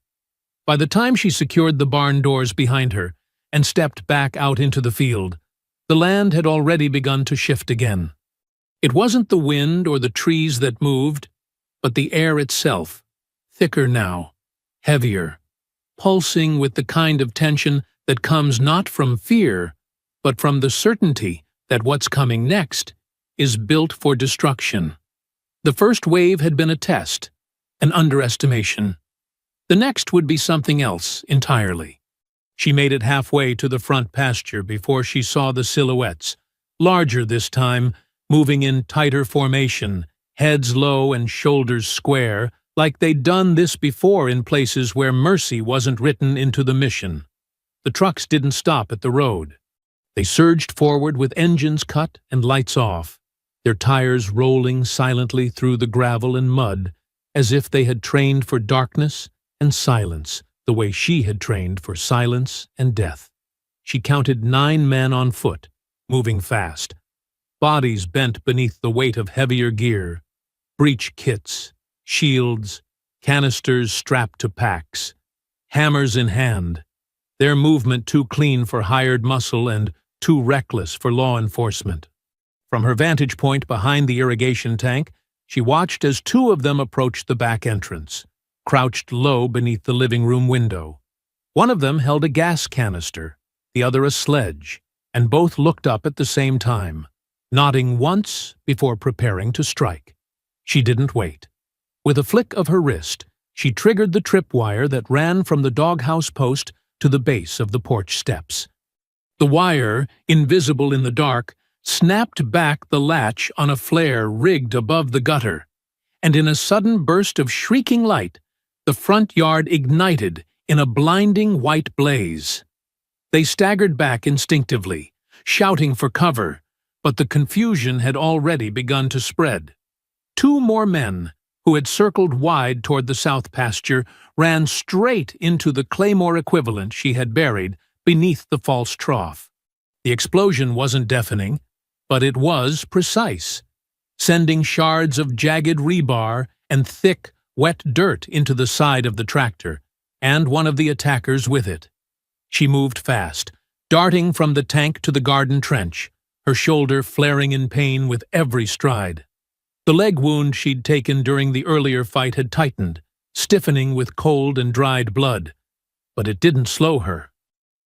By the time she secured the barn doors behind her and stepped back out into the field, the land had already begun to shift again. It wasn't the wind or the trees that moved, but the air itself, thicker now, heavier, pulsing with the kind of tension that comes not from fear, but from the certainty that what's coming next is built for destruction. The first wave had been a test, an underestimation. The next would be something else entirely. She made it halfway to the front pasture before she saw the silhouettes, larger this time, moving in tighter formation, heads low and shoulders square, like they'd done this before in places where mercy wasn't written into the mission. The trucks didn't stop at the road. They surged forward with engines cut and lights off, their tires rolling silently through the gravel and mud, as if they had trained for darkness and silence the way she had trained for silence and death. She counted 9 men on foot, moving fast, bodies bent beneath the weight of heavier gear, breech kits, shields, canisters strapped to packs, hammers in hand, their movement too clean for hired muscle and too reckless for law enforcement. From her vantage point behind the irrigation tank, she watched as 2 of them approached the back entrance, crouched low beneath the living room window. One of them held a gas canister, the other a sledge, and both looked up at the same time, nodding once before preparing to strike. She didn't wait. With a flick of her wrist, she triggered the tripwire that ran from the doghouse post to the base of the porch steps. The wire, invisible in the dark, snapped back the latch on a flare rigged above the gutter, and in a sudden burst of shrieking light, the front yard ignited in a blinding white blaze. They staggered back instinctively, shouting for cover, but the confusion had already begun to spread. 2 more men, who had circled wide toward the south pasture, ran straight into the claymore equivalent she had buried beneath the false trough. The explosion wasn't deafening, but it was precise, sending shards of jagged rebar and thick, wet dirt into the side of the tractor, and one of the attackers with it. She moved fast, darting from the tank to the garden trench, her shoulder flaring in pain with every stride. The leg wound she'd taken during the earlier fight had tightened, stiffening with cold and dried blood, but it didn't slow her.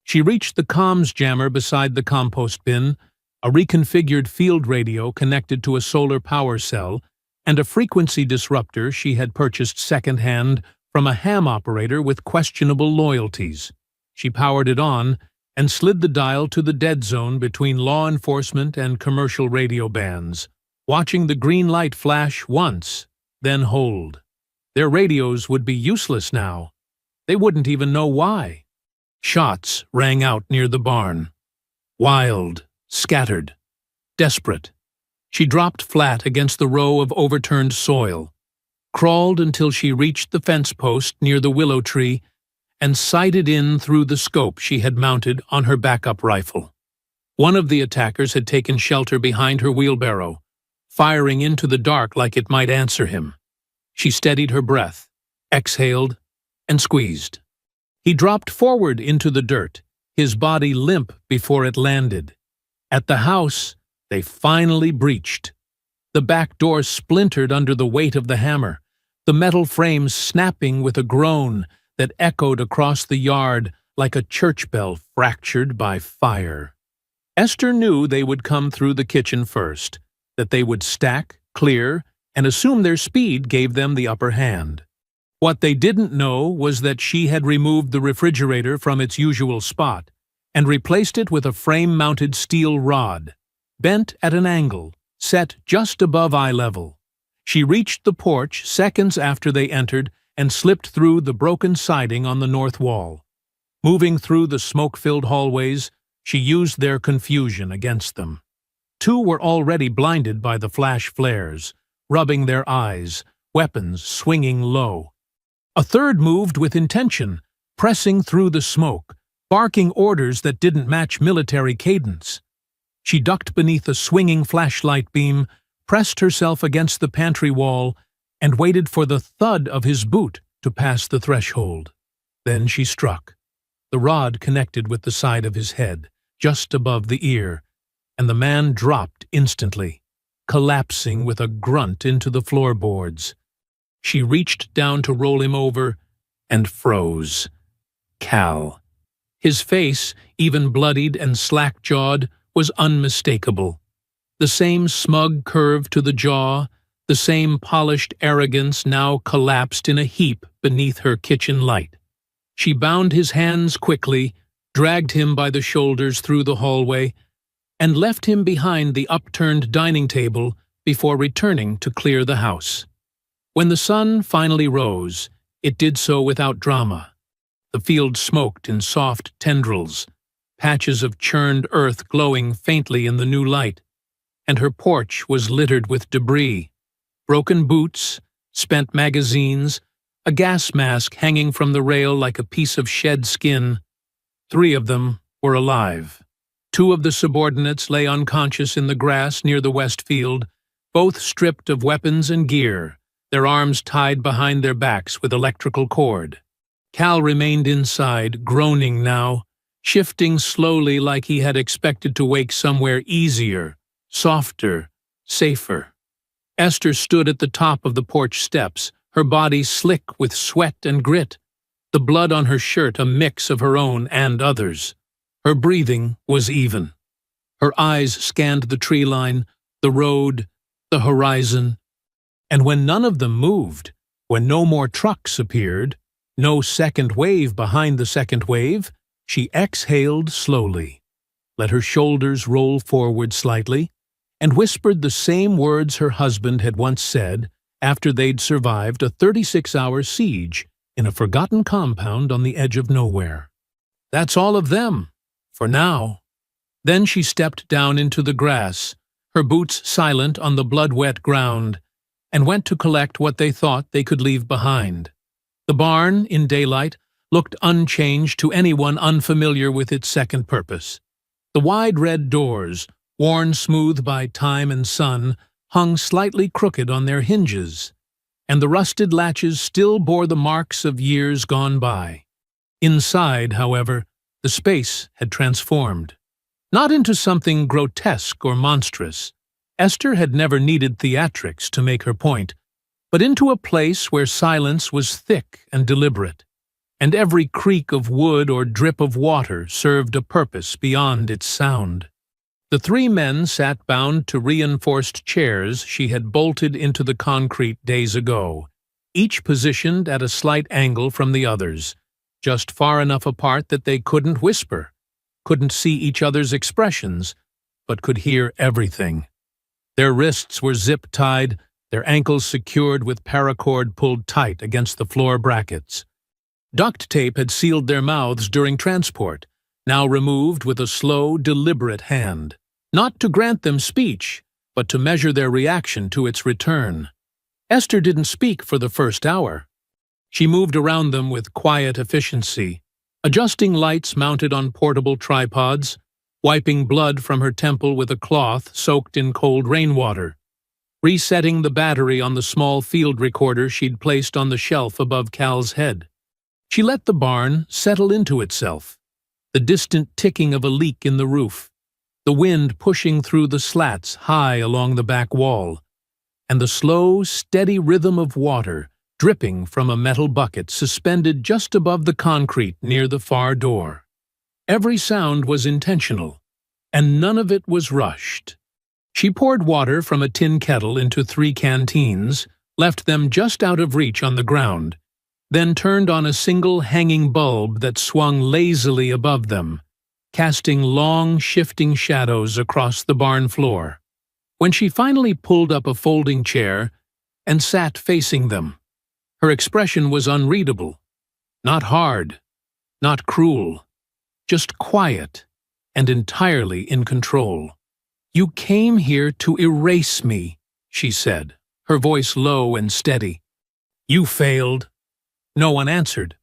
She reached the comms jammer beside the compost bin, a reconfigured field radio connected to a solar power cell, and a frequency disruptor she had purchased second-hand from a ham operator with questionable loyalties. She powered it on and slid the dial to the dead zone between law enforcement and commercial radio bands, watching the green light flash once, then hold. Their radios would be useless now. They wouldn't even know why. Shots rang out near the barn. Wild, scattered, desperate. She dropped flat against the row of overturned soil, crawled until she reached the fence post near the willow tree, and sighted in through the scope she had mounted on her backup rifle. One of the attackers had taken shelter behind her wheelbarrow, firing into the dark like it might answer him. She steadied her breath, exhaled, and squeezed. He dropped forward into the dirt, his body limp before it landed. At the house, they finally breached. The back door splintered under the weight of the hammer, the metal frames snapping with a groan that echoed across the yard like a church bell fractured by fire. Esther knew they would come through the kitchen first, that they would stack, clear, and assume their speed gave them the upper hand. What they didn't know was that she had removed the refrigerator from its usual spot and replaced it with a frame-mounted steel rod, bent at an angle, set just above eye level. She reached the porch seconds after they entered and slipped through the broken siding on the north wall. Moving through the smoke-filled hallways, she used their confusion against them. Two were already blinded by the flash flares, rubbing their eyes, weapons swinging low. A third moved with intention, pressing through the smoke, barking orders that didn't match military cadence. She ducked beneath a swinging flashlight beam, pressed herself against the pantry wall, and waited for the thud of his boot to pass the threshold. Then she struck. The rod connected with the side of his head, just above the ear, and the man dropped instantly, collapsing with a grunt into the floorboards. She reached down to roll him over and froze. Cal. His face, even bloodied and slack-jawed, was unmistakable. The same smug curve to the jaw, the same polished arrogance now collapsed in a heap beneath her kitchen light. She bound his hands quickly, dragged him by the shoulders through the hallway, and left him behind the upturned dining table before returning to clear the house. When the sun finally rose, it did so without drama. The field smoked in soft tendrils, patches of churned earth glowing faintly in the new light, and her porch was littered with debris, broken boots, spent magazines, a gas mask hanging from the rail like a piece of shed skin. 3 of them were alive. 2 of the subordinates lay unconscious in the grass near the west field, both stripped of weapons and gear, their arms tied behind their backs with electrical cord. Cal remained inside, groaning now, shifting slowly like he had expected to wake somewhere easier, softer, safer. Esther stood at the top of the porch steps, her body slick with sweat and grit, the blood on her shirt a mix of her own and others. Her breathing was even. Her eyes scanned the tree line, the road, the horizon, and when none of them moved, when no more trucks appeared, no second wave behind the second wave, she exhaled slowly, let her shoulders roll forward slightly, and whispered the same words her husband had once said after they'd survived a 36-hour siege in a forgotten compound on the edge of nowhere. That's all of them, for now. Then she stepped down into the grass, her boots silent on the blood-wet ground, and went to collect what they thought they could leave behind. The barn, in daylight, looked unchanged to anyone unfamiliar with its second purpose. The wide red doors, worn smooth by time and sun, hung slightly crooked on their hinges, and the rusted latches still bore the marks of years gone by. Inside, however, the space had transformed. Not into something grotesque or monstrous. Esther had never needed theatrics to make her point, but into a place where silence was thick and deliberate, and every creak of wood or drip of water served a purpose beyond its sound. The 3 men sat bound to reinforced chairs she had bolted into the concrete days ago, each positioned at a slight angle from the others, just far enough apart that they couldn't whisper, couldn't see each other's expressions, but could hear everything. Their wrists were zip-tied, their ankles secured with paracord pulled tight against the floor brackets. Duct tape had sealed their mouths during transport, now removed with a slow, deliberate hand, not to grant them speech, but to measure their reaction to its return. Esther didn't speak for the first hour. She moved around them with quiet efficiency, adjusting lights mounted on portable tripods, wiping blood from her temple with a cloth soaked in cold rainwater, resetting the battery on the small field recorder she'd placed on the shelf above Cal's head. She let the barn settle into itself, the distant ticking of a leak in the roof, the wind pushing through the slats high along the back wall, and the slow, steady rhythm of water dripping from a metal bucket suspended just above the concrete near the far door. Every sound was intentional, and none of it was rushed. She poured water from a tin kettle into 3 canteens, left them just out of reach on the ground, then turned on a single hanging bulb that swung lazily above them, casting long, shifting shadows across the barn floor. When she finally pulled up a folding chair and sat facing them, her expression was unreadable. Not hard, not cruel, just quiet and entirely in control. "You came here to erase me," she said, her voice low and steady. "You failed." No one answered.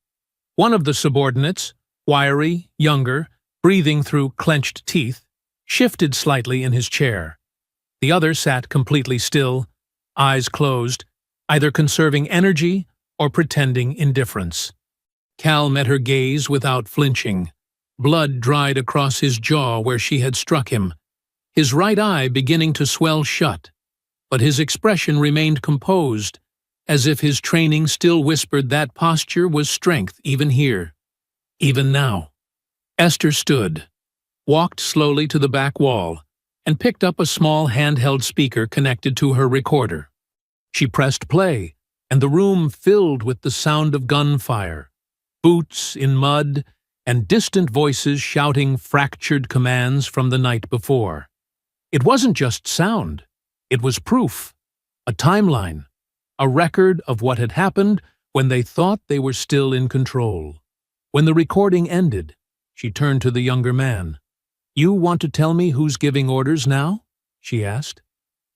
One of the subordinates, wiry, younger, breathing through clenched teeth, shifted slightly in his chair. The other sat completely still, eyes closed, either conserving energy or pretending indifference. Cal met her gaze without flinching. Blood dried across his jaw where she had struck him, his right eye beginning to swell shut, but his expression remained composed, as if his training still whispered that posture was strength even here, even now. Esther stood, walked slowly to the back wall, and picked up a small handheld speaker connected to her recorder. She pressed play, and the room filled with the sound of gunfire, boots in mud, and distant voices shouting fractured commands from the night before. It wasn't just sound, it was proof, a timeline, a record of what had happened when they thought they were still in control. When the recording ended, she turned to the younger man. "You want to tell me who's giving orders now?" she asked.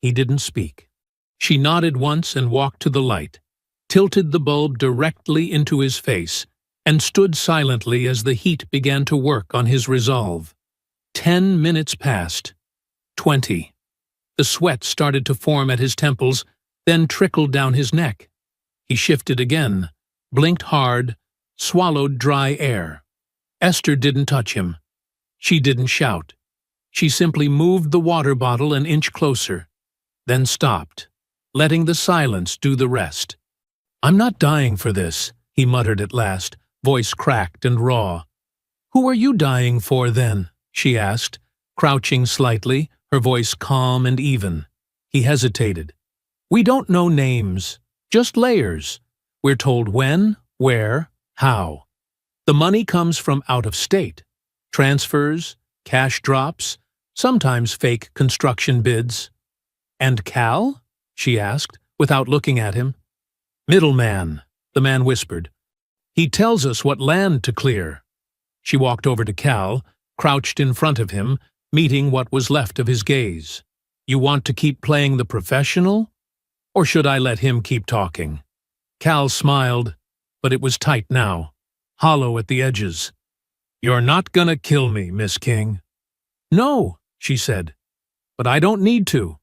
He didn't speak. She nodded once and walked to the light, tilted the bulb directly into his face, and stood silently as the heat began to work on his resolve. 10 minutes passed. 20. The sweat started to form at his temples, then trickled down his neck. He shifted again, blinked hard, swallowed dry air. Esther didn't touch him. She didn't shout. She simply moved the water bottle an inch closer, then stopped, letting the silence do the rest. "I'm not dying for this," he muttered at last, voice cracked and raw. "Who are you dying for, then?" she asked, crouching slightly, her voice calm and even. He hesitated. "We don't know names, just layers. We're told when, where, how. The money comes from out of state. Transfers, cash drops, sometimes fake construction bids." "And Cal?" she asked, without looking at him. "Middleman," the man whispered. "He tells us what land to clear." She walked over to Cal, crouched in front of him, meeting what was left of his gaze. "You want to keep playing the professional? Or should I let him keep talking?" Cal smiled, but it was tight now, hollow at the edges. "You're not gonna kill me, Miss King." "No," she said, "but I don't need to."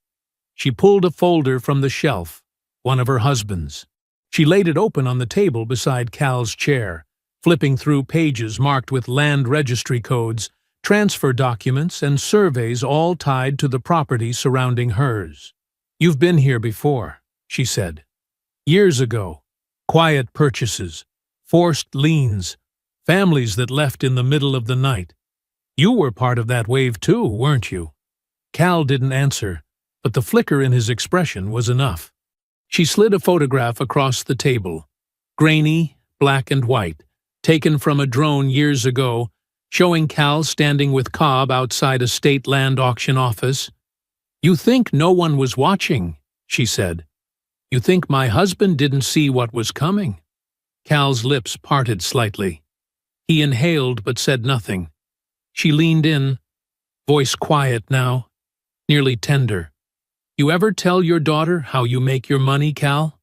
She pulled a folder from the shelf, one of her husband's. She laid it open on the table beside Cal's chair, flipping through pages marked with land registry codes, transfer documents, and surveys all tied to the property surrounding hers. "You've been here before," she said. "Years ago. Quiet purchases, forced liens, families that left in the middle of the night. You were part of that wave too, weren't you?" Cal didn't answer, but the flicker in his expression was enough. She slid a photograph across the table, grainy, black and white, taken from a drone years ago, showing Cal standing with Cobb outside a state land auction office. "You think no one was watching," she said. "You think my husband didn't see what was coming?" Cal's lips parted slightly. He inhaled but said nothing. She leaned in, voice quiet now, nearly tender. "You ever tell your daughter how you make your money, Cal?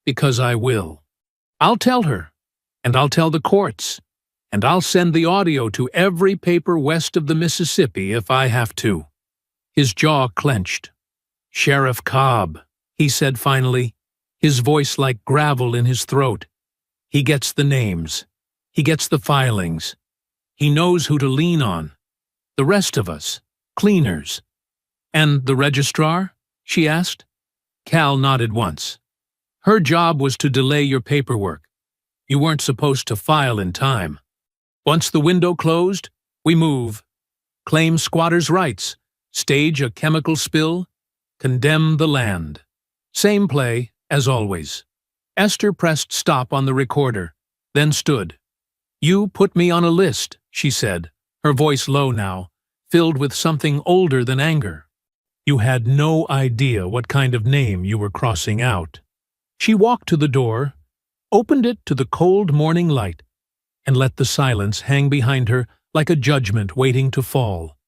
Because I will. I'll tell her, and I'll tell the courts. and I'll send the audio to every paper west of the Mississippi if I have to." His jaw clenched. "Sheriff Cobb," he said finally, his voice like gravel in his throat. "He gets the names. He gets the filings. He knows who to lean on. The rest of us, cleaners." "And the registrar?" she asked. Cal nodded once. "Her job was to delay your paperwork. You weren't supposed to file in time. Once the window closed, we move. Claim squatters' rights, stage a chemical spill, condemn the land. Same play, as always." Esther pressed stop on the recorder, then stood. "You put me on a list," she said, her voice low now, filled with something older than anger. "You had no idea what kind of name you were crossing out." She walked to the door, opened it to the cold morning light, and let the silence hang behind her like a judgment waiting to fall.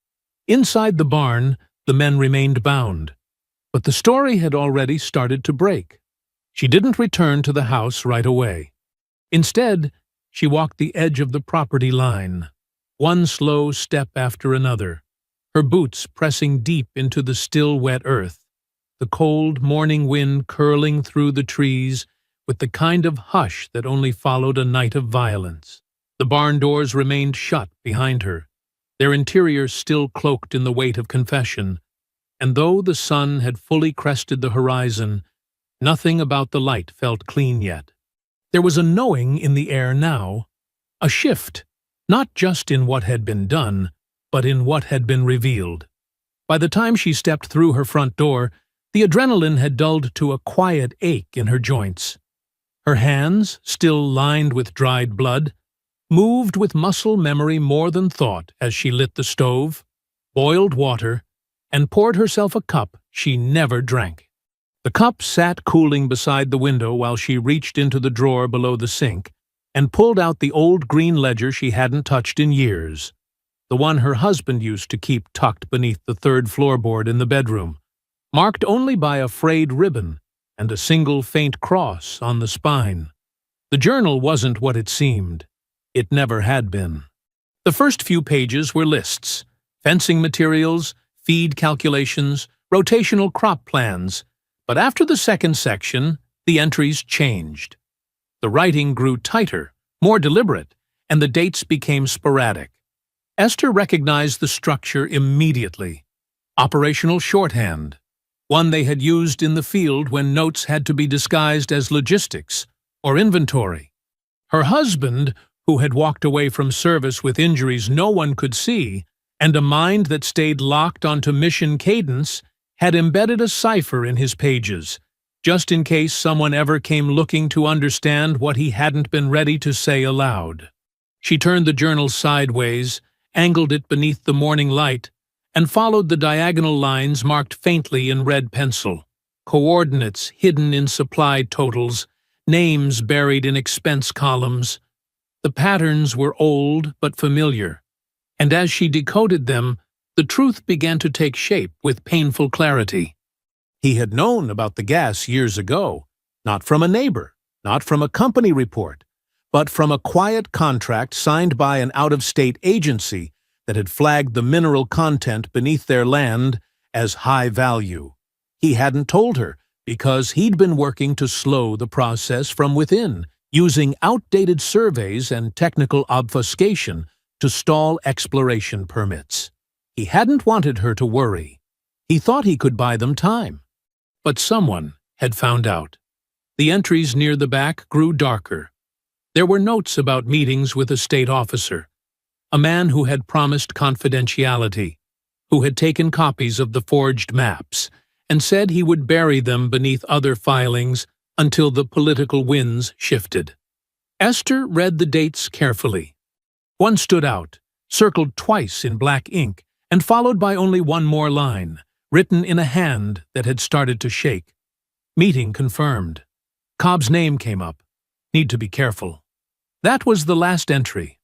Inside the barn, the men remained bound, but the story had already started to break. She didn't return to the house right away. Instead, she walked the edge of the property line, one slow step after another, her boots pressing deep into the still wet earth, the cold morning wind curling through the trees with the kind of hush that only followed a night of violence. The barn doors remained shut behind her, their interiors still cloaked in the weight of confession, and though the sun had fully crested the horizon, nothing about the light felt clean yet. There was a knowing in the air now, a shift, not just in what had been done, but in what had been revealed. By the time she stepped through her front door, the adrenaline had dulled to a quiet ache in her joints. Her hands, still lined with dried blood, moved with muscle memory more than thought as she lit the stove, boiled water, and poured herself a cup she never drank. The cup sat cooling beside the window while she reached into the drawer below the sink and pulled out the old green ledger she hadn't touched in years, the one her husband used to keep tucked beneath the third floorboard in the bedroom, marked only by a frayed ribbon and a single faint cross on the spine. The journal wasn't what it seemed. It never had been. The first few pages were lists, fencing materials, feed calculations, rotational crop plans, but after the second section, the entries changed. The writing grew tighter, more deliberate, and the dates became sporadic. Esther recognized the structure immediately. Operational shorthand, one they had used in the field when notes had to be disguised as logistics or inventory. Her husband, who had walked away from service with injuries no one could see, and a mind that stayed locked onto mission cadence, had embedded a cipher in his pages, just in case someone ever came looking to understand what he hadn't been ready to say aloud. She turned the journal sideways, angled it beneath the morning light, and followed the diagonal lines marked faintly in red pencil, coordinates hidden in supply totals, names buried in expense columns. The patterns were old but familiar, and as she decoded them, the truth began to take shape with painful clarity. He had known about the gas years ago, not from a neighbor, not from a company report, but from a quiet contract signed by an out-of-state agency that had flagged the mineral content beneath their land as high value. He hadn't told her because he'd been working to slow the process from within, using outdated surveys and technical obfuscation to stall exploration permits. He hadn't wanted her to worry. He thought he could buy them time. But someone had found out. The entries near the back grew darker. There were notes about meetings with a state officer, a man who had promised confidentiality, who had taken copies of the forged maps and said he would bury them beneath other filings until the political winds shifted. Esther read the dates carefully. One stood out, circled twice in black ink, and followed by only one more line, written in a hand that had started to shake. Meeting confirmed. Cobb's name came up. Need to be careful. That was the last entry.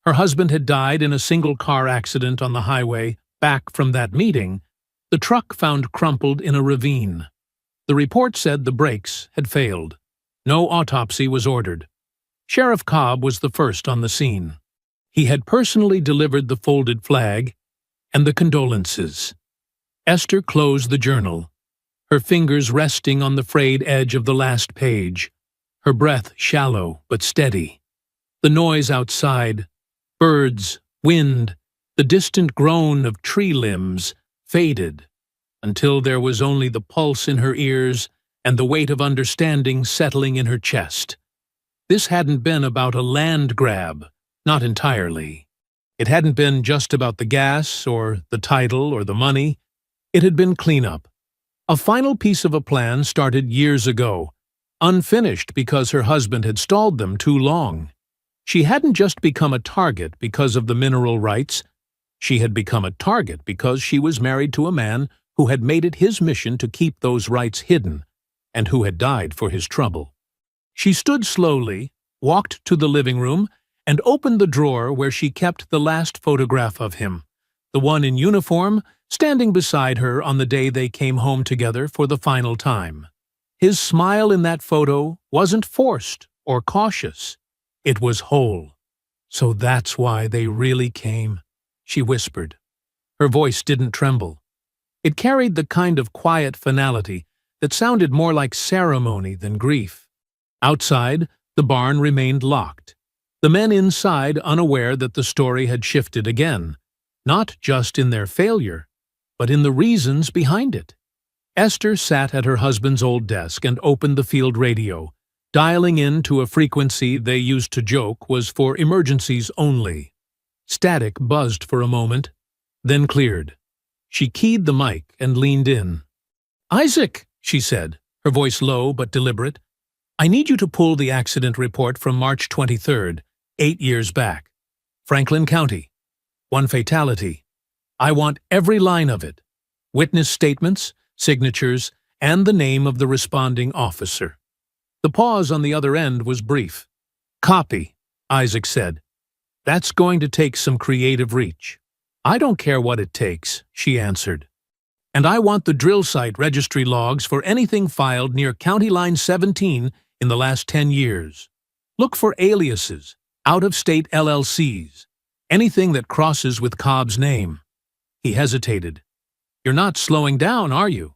Her husband had died in a single-car accident on the highway. Back from that meeting, the truck found crumpled in a ravine. The report said the brakes had failed. No autopsy was ordered. Sheriff Cobb was the first on the scene. He had personally delivered the folded flag and the condolences. Esther closed the journal, her fingers resting on the frayed edge of the last page, her breath shallow but steady. The noise outside, birds, wind, the distant groan of tree limbs, faded until there was only the pulse in her ears and the weight of understanding settling in her chest. This hadn't been about a land grab, not entirely. It hadn't been just about the gas or the title or the money. It had been cleanup. A final piece of a plan started years ago, unfinished because her husband had stalled them too long. She hadn't just become a target because of the mineral rights. She had become a target because she was married to a man who had made it his mission to keep those rights hidden, and who had died for his trouble. She stood slowly, walked to the living room, and opened the drawer where she kept the last photograph of him, the one in uniform, standing beside her on the day they came home together for the final time. His smile in that photo wasn't forced or cautious. It was whole. "So that's why they really came," she whispered. Her voice didn't tremble. It carried the kind of quiet finality that sounded more like ceremony than grief. Outside, the barn remained locked. The men inside unaware that the story had shifted again, not just in their failure, but in the reasons behind it. Esther sat at her husband's old desk and opened the field radio, dialing in to a frequency they used to joke was for emergencies only. Static buzzed for a moment, then cleared. She keyed the mic and leaned in. "Isaac," she said, her voice low but deliberate, "I need you to pull the accident report from March 23rd, 8 years back. Franklin County. 1 fatality. I want every line of it. Witness statements, signatures, and the name of the responding officer." The pause on the other end was brief. "Copy," Isaac said. "That's going to take some creative reach." "I don't care what it takes," she answered. "And I want the drill site registry logs for anything filed near County Line 17 in the last 10 years. Look for aliases, out-of-state LLCs, anything that crosses with Cobb's name." He hesitated. "You're not slowing down, are you?"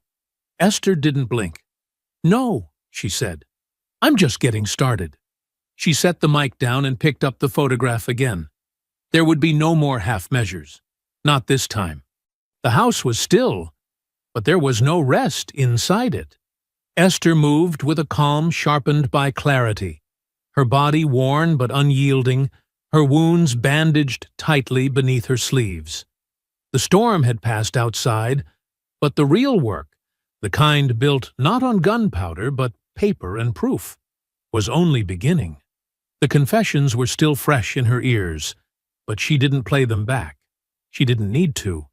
Esther didn't blink. "No," she said. "I'm just getting started." She set the mic down and picked up the photograph again. There would be no more half measures. Not this time. The house was still, but there was no rest inside it. Esther moved with a calm sharpened by clarity, her body worn but unyielding, her wounds bandaged tightly beneath her sleeves. The storm had passed outside, but the real work, the kind built not on gunpowder but paper and proof, was only beginning. The confessions were still fresh in her ears, but she didn't play them back. She didn't need to.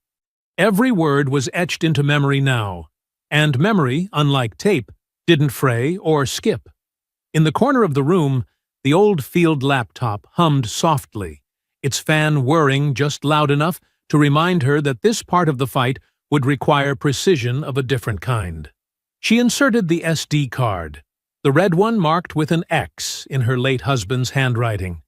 Every word was etched into memory now, and memory, unlike tape, didn't fray or skip. In the corner of the room, the old field laptop hummed softly, its fan whirring just loud enough to remind her that this part of the fight would require precision of a different kind. She inserted the SD card, the red one marked with an X in her late husband's handwriting,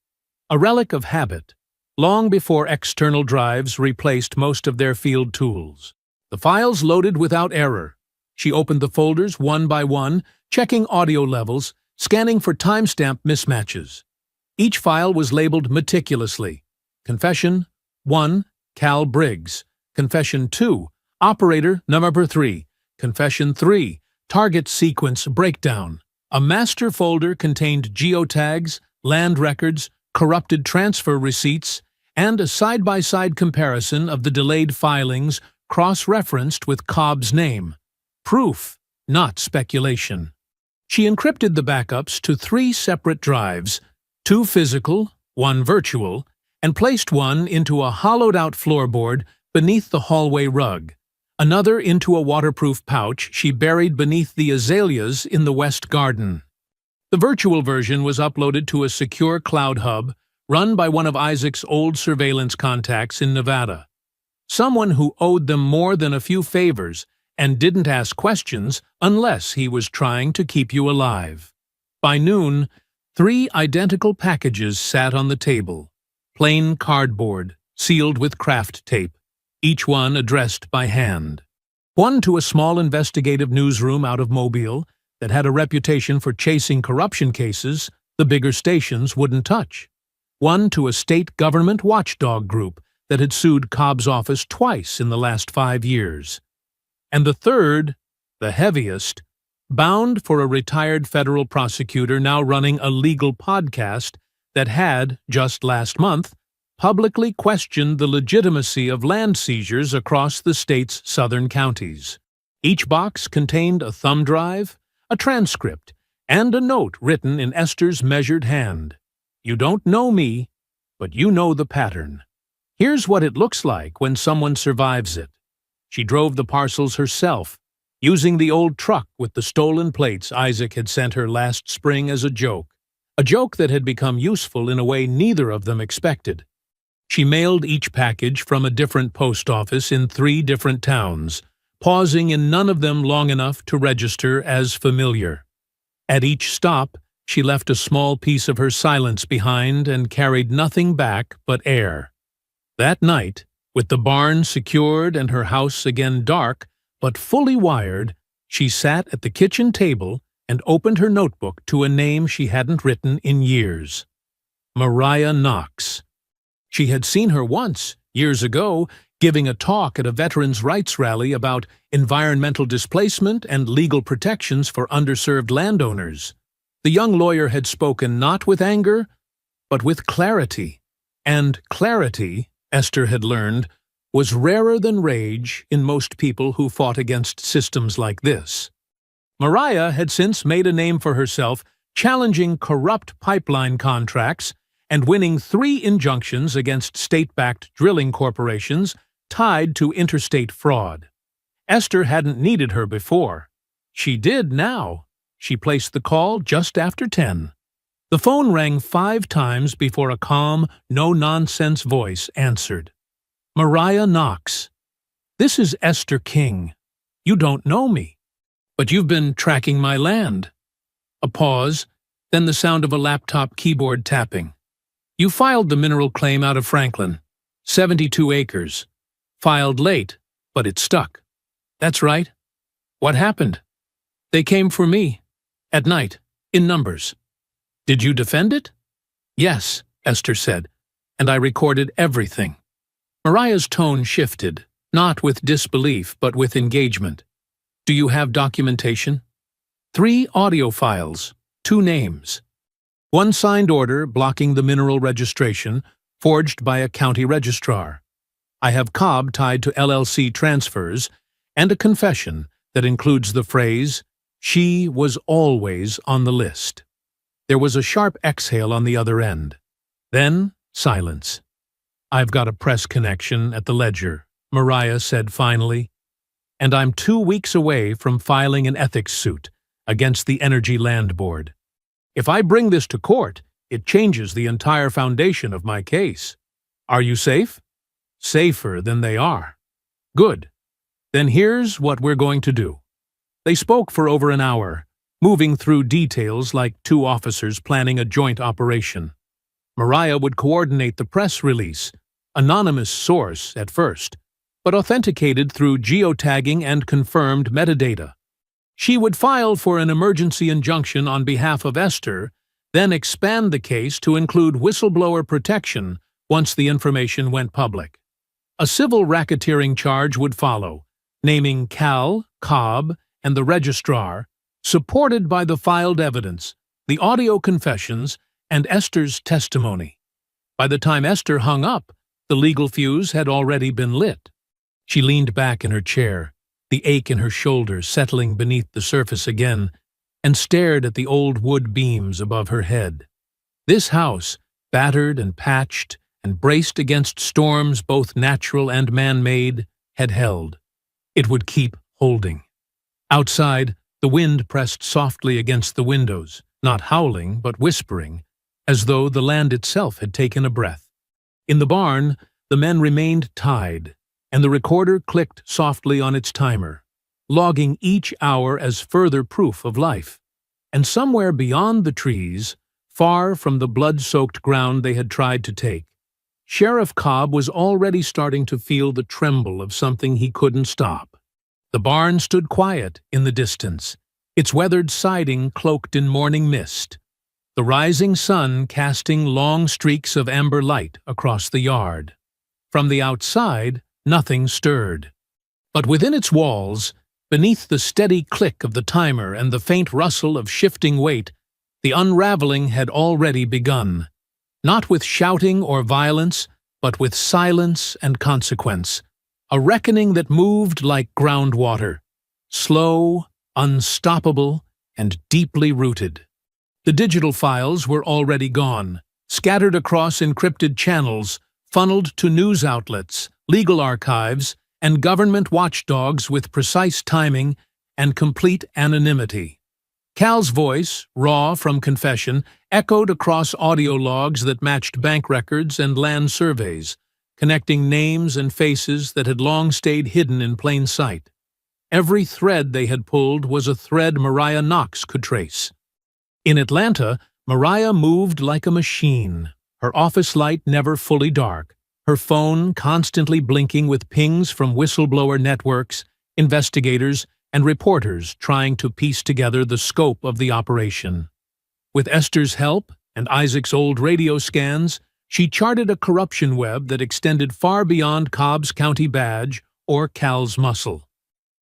a relic of habit, long before external drives replaced most of their field tools. The files loaded without error. She opened the folders one by one, checking audio levels, scanning for timestamp mismatches. Each file was labeled meticulously. Confession 1, Cal Briggs. Confession 2, Operator Number 3. Confession 3, Target Sequence Breakdown. A master folder contained geotags, land records, corrupted transfer receipts, and a side-by-side comparison of the delayed filings cross-referenced with Cobb's name. Proof, not speculation. She encrypted the backups to 3 separate drives, 2 physical, 1 virtual, and placed one into a hollowed-out floorboard beneath the hallway rug, another into a waterproof pouch she buried beneath the azaleas in the west garden. The virtual version was uploaded to a secure cloud hub run by one of Isaac's old surveillance contacts in Nevada. Someone who owed them more than a few favors and didn't ask questions unless he was trying to keep you alive. By noon, 3 identical packages sat on the table, plain cardboard, sealed with craft tape, each one addressed by hand. One to a small investigative newsroom out of Mobile that had a reputation for chasing corruption cases the bigger stations wouldn't touch. One to a state government watchdog group that had sued Cobb's office twice in the last 5 years. And the third, the heaviest, bound for a retired federal prosecutor now running a legal podcast that had, just last month, publicly questioned the legitimacy of land seizures across the state's southern counties. Each box contained a thumb drive, a transcript, and a note written in Esther's measured hand. You don't know me, but you know the pattern. Here's what it looks like when someone survives it. She drove the parcels herself, using the old truck with the stolen plates Isaac had sent her last spring as a joke that had become useful in a way neither of them expected. She mailed each package from a different post office in 3 different towns, pausing in none of them long enough to register as familiar. At each stop, she left a small piece of her silence behind and carried nothing back but air. That night, with the barn secured and her house again dark but fully wired, she sat at the kitchen table and opened her notebook to a name she hadn't written in years. Mariah Knox. She had seen her once, years ago, giving a talk at a veterans' rights rally about environmental displacement and legal protections for underserved landowners. The young lawyer had spoken not with anger, but with clarity. And clarity, Esther had learned, was rarer than rage in most people who fought against systems like this. Mariah had since made a name for herself challenging corrupt pipeline contracts and winning 3 injunctions against state-backed drilling corporations tied to interstate fraud. Esther hadn't needed her before. She did now. She placed the call just after 10. The phone rang 5 times before a calm, no-nonsense voice answered. Mariah Knox. This is Esther King. You don't know me, but you've been tracking my land. A pause, then the sound of a laptop keyboard tapping. You filed the mineral claim out of Franklin. 72 acres. Filed late, but it stuck. That's right. What happened? They came for me. At night. In numbers. Did you defend it? Yes, Esther said, and I recorded everything. Mariah's tone shifted, not with disbelief but with engagement. Do you have documentation? 3 audio files, 2 names. 1 signed order blocking the mineral registration, forged by a county registrar. I have Cobb tied to LLC transfers, and a confession that includes the phrase, "She was always on the list." There was a sharp exhale on the other end. Then, silence. I've got a press connection at the Ledger, Mariah said finally, and I'm 2 weeks away from filing an ethics suit against the Energy Land Board. If I bring this to court, it changes the entire foundation of my case. Are you safe? Safer than they are. Good. Then here's what we're going to do. They spoke for over an hour, moving through details like 2 officers planning a joint operation. Mariah would coordinate the press release, anonymous source at first, but authenticated through geotagging and confirmed metadata. She would file for an emergency injunction on behalf of Esther, then expand the case to include whistleblower protection once the information went public. A civil racketeering charge would follow, naming Cal, Cobb, and the registrar, supported by the filed evidence, the audio confessions, and Esther's testimony. By the time Esther hung up, the legal fuse had already been lit. She leaned back in her chair, the ache in her shoulder settling beneath the surface again, and stared at the old wood beams above her head. This house, battered and patched and braced against storms both natural and man-made, had held. It would keep holding. Outside, the wind pressed softly against the windows, not howling but whispering, as though the land itself had taken a breath. In the barn, the men remained tied, and the recorder clicked softly on its timer, logging each hour as further proof of life. And somewhere beyond the trees, far from the blood-soaked ground they had tried to take, Sheriff Cobb was already starting to feel the tremble of something he couldn't stop. The barn stood quiet in the distance, its weathered siding cloaked in morning mist, the rising sun casting long streaks of amber light across the yard. From the outside, nothing stirred. But within its walls, beneath the steady click of the timer and the faint rustle of shifting weight, the unraveling had already begun. Not with shouting or violence, but with silence and consequence. A reckoning that moved like groundwater, slow, unstoppable, and deeply rooted. The digital files were already gone, scattered across encrypted channels, funneled to news outlets, legal archives, and government watchdogs with precise timing and complete anonymity. Cal's voice, raw from confession, echoed across audio logs that matched bank records and land surveys, connecting names and faces that had long stayed hidden in plain sight. Every thread they had pulled was a thread Mariah Knox could trace. In Atlanta, Mariah moved like a machine, her office light never fully dark, her phone constantly blinking with pings from whistleblower networks, investigators, and reporters trying to piece together the scope of the operation. With Esther's help and Isaac's old radio scans, she charted a corruption web that extended far beyond Cobb's county badge or Cal's muscle.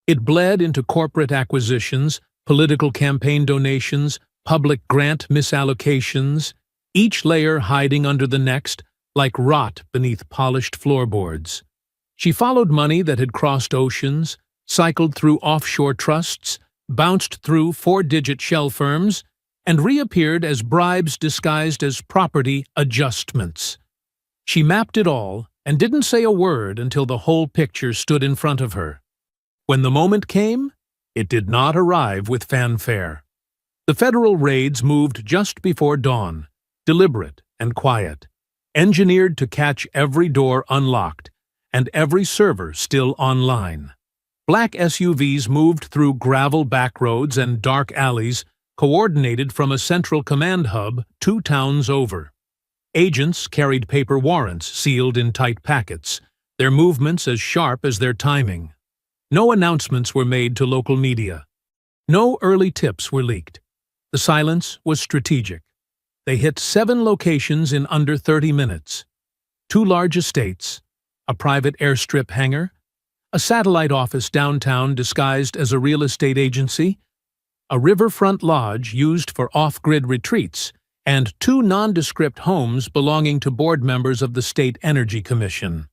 It bled into corporate acquisitions, political campaign donations, public grant misallocations, each layer hiding under the next like rot beneath polished floorboards. She followed money that had crossed oceans, cycled through offshore trusts, bounced through four-digit shell firms, and reappeared as bribes disguised as property adjustments. She mapped it all and didn't say a word until the whole picture stood in front of her. When the moment came, it did not arrive with fanfare. The federal raids moved just before dawn, deliberate and quiet, engineered to catch every door unlocked and every server still online. Black SUVs moved through gravel backroads and dark alleys, coordinated from a central command hub 2 towns over. Agents carried paper warrants sealed in tight packets, their movements as sharp as their timing. No announcements were made to local media. No early tips were leaked. The silence was strategic. They hit 7 locations in under 30 minutes. 2 large estates, a private airstrip hangar, a satellite office downtown disguised as a real estate agency, a riverfront lodge used for off-grid retreats, and 2 nondescript homes belonging to board members of the State Energy Commission.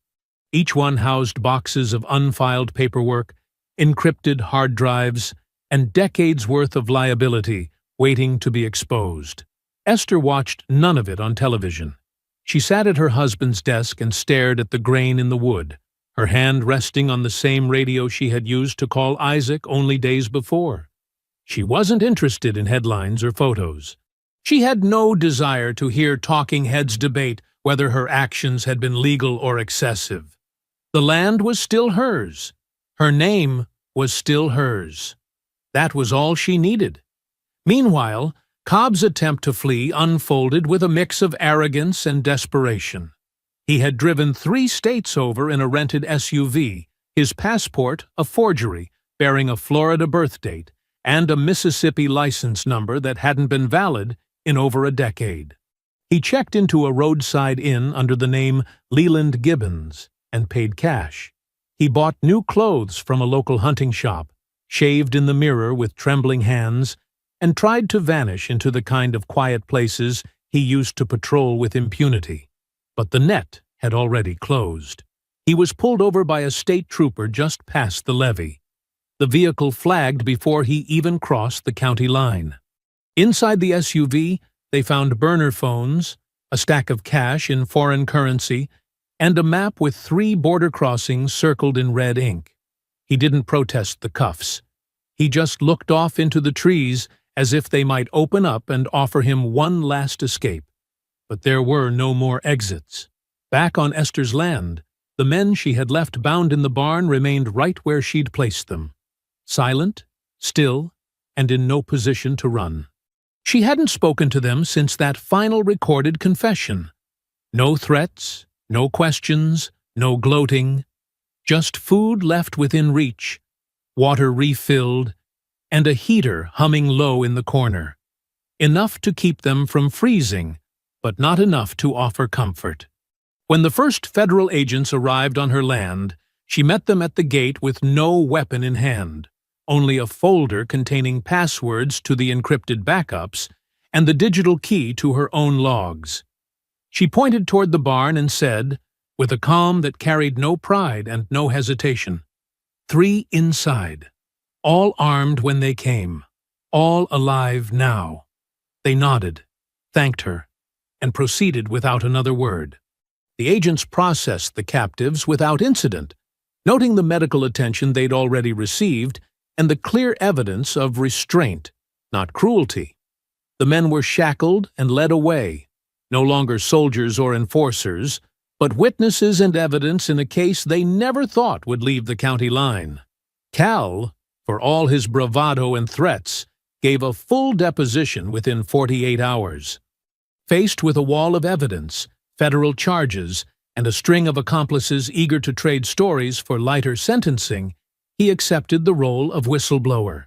Each one housed boxes of unfiled paperwork, encrypted hard drives, and decades' worth of liability waiting to be exposed. Esther watched none of it on television. She sat at her husband's desk and stared at the grain in the wood, her hand resting on the same radio she had used to call Isaac only days before. She wasn't interested in headlines or photos. She had no desire to hear talking heads debate whether her actions had been legal or excessive. The land was still hers. Her name was still hers. That was all she needed. Meanwhile, Cobb's attempt to flee unfolded with a mix of arrogance and desperation. He had driven 3 states over in a rented SUV, his passport a forgery bearing a Florida birth date and a Mississippi license number that hadn't been valid in over a decade. He checked into a roadside inn under the name Leland Gibbons and paid cash. He bought new clothes from a local hunting shop, shaved in the mirror with trembling hands, and tried to vanish into the kind of quiet places he used to patrol with impunity. But the net had already closed. He was pulled over by a state trooper just past the levee. The vehicle flagged before he even crossed the county line. Inside the SUV, they found burner phones, a stack of cash in foreign currency, and a map with 3 border crossings circled in red ink. He didn't protest the cuffs. He just looked off into the trees as if they might open up and offer him one last escape. But there were no more exits. Back on Esther's land, the men she had left bound in the barn remained right where she'd placed them. Silent, still, and in no position to run. She hadn't spoken to them since that final recorded confession. No threats, No questions, no gloating, just food left within reach, water refilled, and a heater humming low in the corner. Enough to keep them from freezing, but not enough to offer comfort. When the first federal agents arrived on her land, she met them at the gate with no weapon in hand, only a folder containing passwords to the encrypted backups and the digital key to her own logs. She pointed toward the barn and said, with a calm that carried no pride and no hesitation, "3 inside, all armed when they came, all alive now." They nodded, thanked her, and proceeded without another word. The agents processed the captives without incident, noting the medical attention they'd already received and the clear evidence of restraint, not cruelty. The men were shackled and led away, no longer soldiers or enforcers, but witnesses and evidence in a case they never thought would leave the county line. Cal, for all his bravado and threats, gave a full deposition within 48 hours. Faced with a wall of evidence, federal charges, and a string of accomplices eager to trade stories for lighter sentencing, he accepted the role of whistleblower.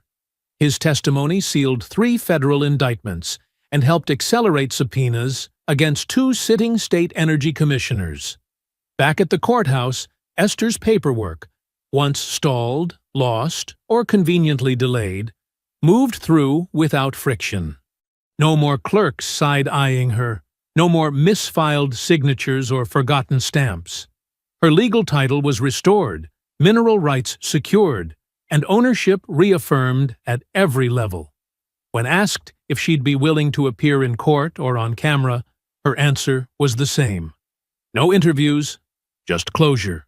His testimony sealed 3 federal indictments and helped accelerate subpoenas against 2 sitting state energy commissioners. Back at the courthouse, Esther's paperwork, once stalled, lost, or conveniently delayed, moved through without friction. No more clerks side-eyeing her, no more misfiled signatures or forgotten stamps. Her legal title was restored, mineral rights secured, and ownership reaffirmed at every level. When asked if she'd be willing to appear in court or on camera, her answer was the same. No interviews, just closure.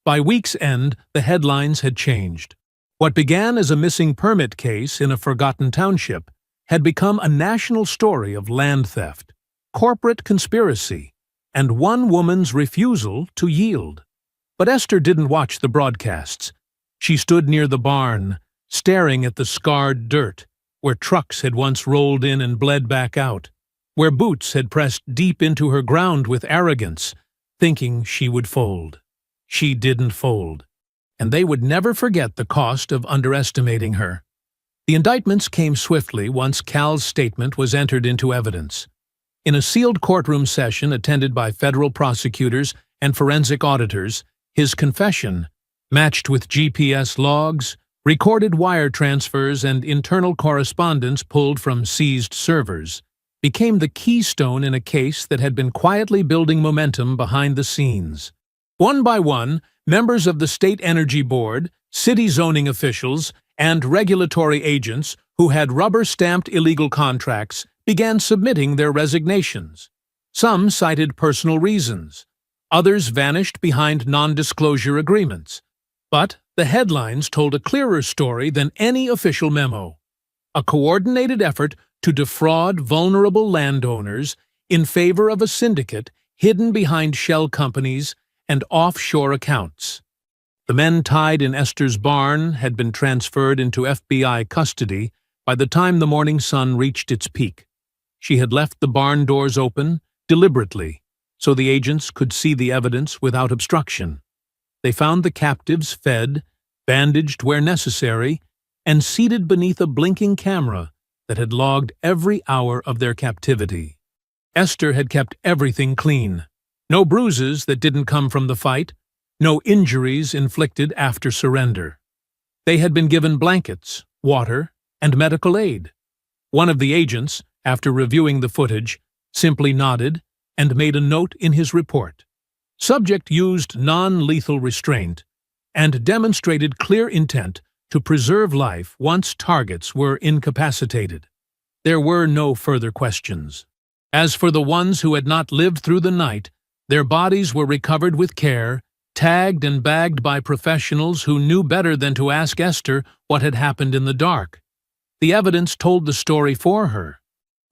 By week's end, the headlines had changed. What began as a missing permit case in a forgotten township had become a national story of land theft, corporate conspiracy, and one woman's refusal to yield. But Esther didn't watch the broadcasts. She stood near the barn, staring at the scarred dirt, where trucks had once rolled in and bled back out, where boots had pressed deep into her ground with arrogance, thinking she would fold. She didn't fold, and they would never forget the cost of underestimating her. The indictments came swiftly once Cal's statement was entered into evidence. In a sealed courtroom session attended by federal prosecutors and forensic auditors, his confession, matched with GPS logs, recorded wire transfers, and internal correspondence pulled from seized servers, became the keystone in a case that had been quietly building momentum behind the scenes. One by one, members of the State Energy Board, city zoning officials, and regulatory agents who had rubber-stamped illegal contracts began submitting their resignations. Some cited personal reasons. Others vanished behind non-disclosure agreements. But the headlines told a clearer story than any official memo. A coordinated effort to defraud vulnerable landowners in favor of a syndicate hidden behind shell companies and offshore accounts. The men tied in Esther's barn had been transferred into FBI custody by the time the morning sun reached its peak. She had left the barn doors open, deliberately, so the agents could see the evidence without obstruction. They found the captives fed, bandaged where necessary, and seated beneath a blinking camera that had logged every hour of their captivity. Esther had kept everything clean. No bruises that didn't come from the fight, no injuries inflicted after surrender. They had been given blankets, water, and medical aid. One of the agents, after reviewing the footage, simply nodded and made a note in his report. Subject used non-lethal restraint and demonstrated clear intent to preserve life once targets were incapacitated. There were no further questions. As for the ones who had not lived through the night, their bodies were recovered with care, tagged and bagged by professionals who knew better than to ask Esther what had happened in the dark. The evidence told the story for her.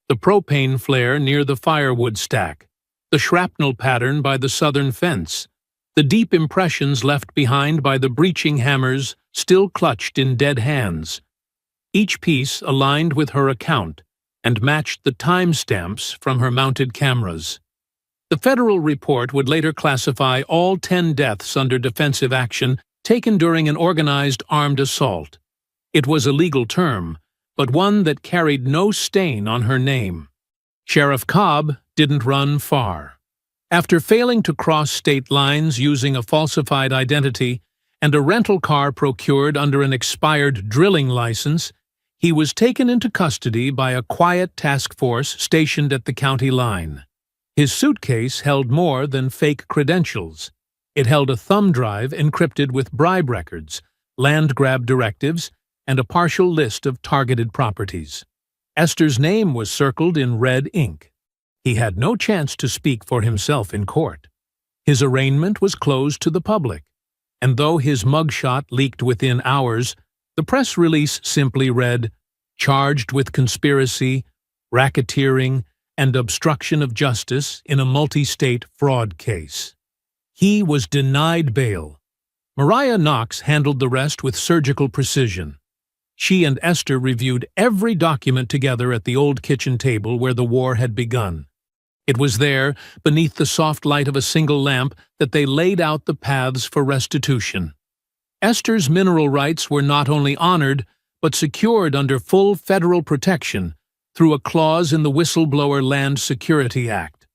The propane flare near the firewood stack, the shrapnel pattern by the southern fence, the deep impressions left behind by the breaching hammers still clutched in dead hands. Each piece aligned with her account and matched the timestamps from her mounted cameras. The federal report would later classify all 10 deaths under defensive action taken during an organized armed assault. It was a legal term, but one that carried no stain on her name. Sheriff Cobb didn't run far. After failing to cross state lines using a falsified identity and a rental car procured under an expired drilling license, he was taken into custody by a quiet task force stationed at the county line. His suitcase held more than fake credentials. It held a thumb drive encrypted with bribe records, land grab directives, and a partial list of targeted properties. Esther's name was circled in red ink. He had no chance to speak for himself in court. His arraignment was closed to the public, and though his mugshot leaked within hours, the press release simply read, "Charged with conspiracy, racketeering, and obstruction of justice in a multi-state fraud case." He was denied bail. Mariah Knox handled the rest with surgical precision. She and Esther reviewed every document together at the old kitchen table where the war had begun. It was there, beneath the soft light of a single lamp, that they laid out the paths for restitution. Esther's mineral rights were not only honored, but secured under full federal protection through a clause in the Whistleblower Land Security Act,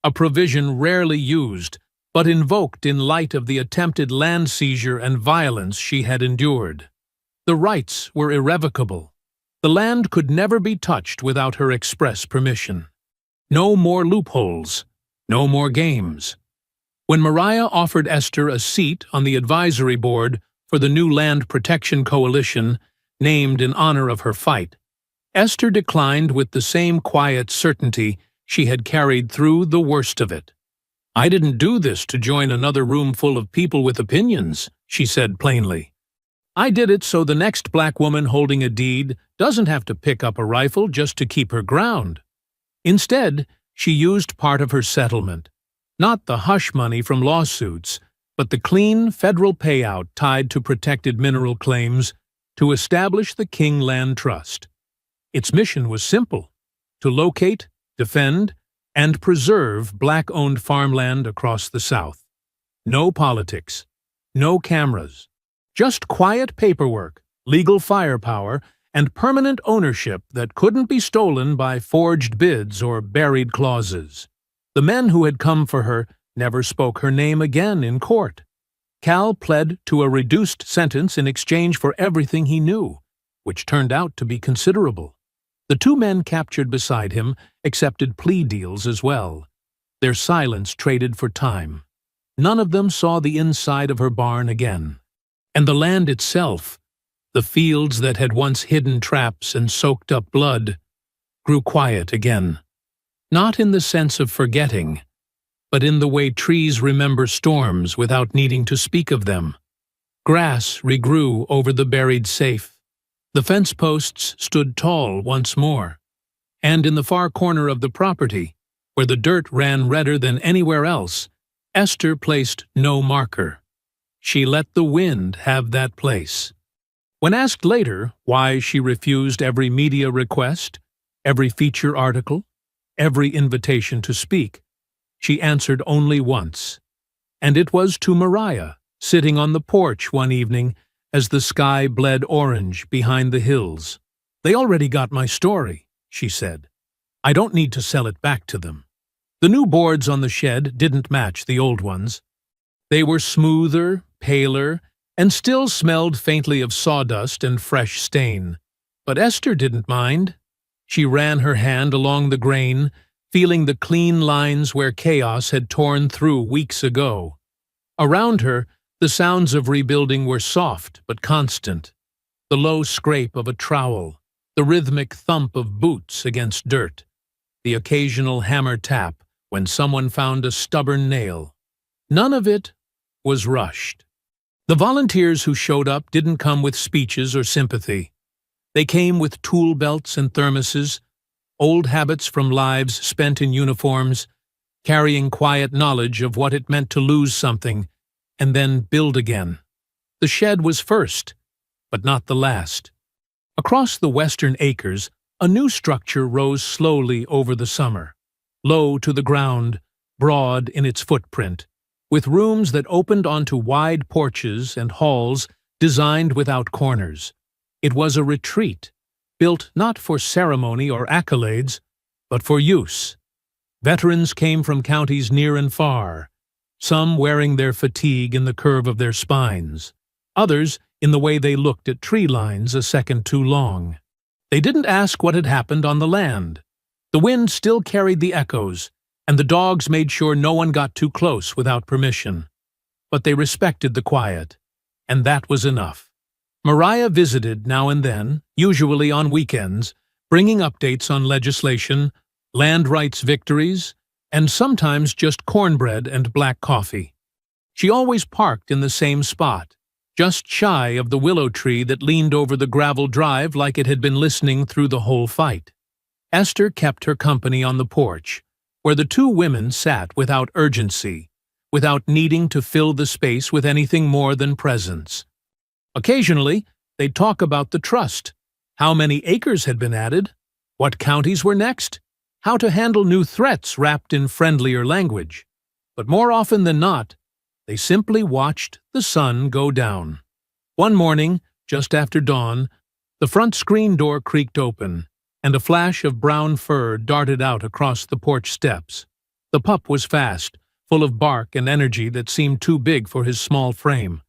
a provision rarely used, but invoked in light of the attempted land seizure and violence she had endured. The rights were irrevocable. The land could never be touched without her express permission. No more loopholes, no more games. When Mariah offered Esther a seat on the advisory board for the new Land Protection Coalition, named in honor of her fight, Esther declined with the same quiet certainty she had carried through the worst of it. "I didn't do this to join another room full of people with opinions," she said plainly. "I did it so the next black woman holding a deed doesn't have to pick up a rifle just to keep her ground." Instead, she used part of her settlement, not the hush money from lawsuits, but the clean federal payout tied to protected mineral claims, to establish the King Land Trust. Its mission was simple: to locate, defend, and preserve black-owned farmland across the South. No politics, no cameras, just quiet paperwork, legal firepower, and permanent ownership that couldn't be stolen by forged bids or buried clauses. The men who had come for her never spoke her name again in court. Cal pled to a reduced sentence in exchange for everything he knew, which turned out to be considerable. The two men captured beside him accepted plea deals as well. Their silence traded for time. None of them saw the inside of her barn again. And the land itself, the fields that had once hidden traps and soaked up blood, grew quiet again. Not in the sense of forgetting, but in the way trees remember storms without needing to speak of them. Grass regrew over the buried safe. The fence posts stood tall once more. And in the far corner of the property, where the dirt ran redder than anywhere else, Esther placed no marker. She let the wind have that place. When asked later why she refused every media request, every feature article, every invitation to speak, she answered only once. And it was to Mariah, sitting on the porch one evening as the sky bled orange behind the hills. "They already got my story," she said. "I don't need to sell it back to them." The new boards on the shed didn't match the old ones. They were smoother, paler, and still smelled faintly of sawdust and fresh stain. But Esther didn't mind. She ran her hand along the grain, feeling the clean lines where chaos had torn through weeks ago. Around her, the sounds of rebuilding were soft but constant. The low scrape of a trowel, the rhythmic thump of boots against dirt, the occasional hammer tap when someone found a stubborn nail. None of it was rushed. The volunteers who showed up didn't come with speeches or sympathy. They came with tool belts and thermoses, old habits from lives spent in uniforms, carrying quiet knowledge of what it meant to lose something and then build again. The shed was first, but not the last. Across the western acres, a new structure rose slowly over the summer. Low to the ground, broad in its footprint, with rooms that opened onto wide porches and halls designed without corners. It was a retreat, built not for ceremony or accolades, but for use. Veterans came from counties near and far, some wearing their fatigue in the curve of their spines, others in the way they looked at tree lines a second too long. They didn't ask what had happened on the land. The wind still carried the echoes, and the dogs made sure no one got too close without permission. But they respected the quiet, and that was enough. Mariah visited now and then, usually on weekends, bringing updates on legislation, land rights victories, and sometimes just cornbread and black coffee. She always parked in the same spot, just shy of the willow tree that leaned over the gravel drive like it had been listening through the whole fight. Esther kept her company on the porch, where the two women sat without urgency, without needing to fill the space with anything more than presence. Occasionally, they'd talk about the trust, how many acres had been added, what counties were next, how to handle new threats wrapped in friendlier language. But more often than not, they simply watched the sun go down. One morning, just after dawn, the front screen door creaked open, and a flash of brown fur darted out across the porch steps. The pup was fast, full of bark and energy that seemed too big for his small frame.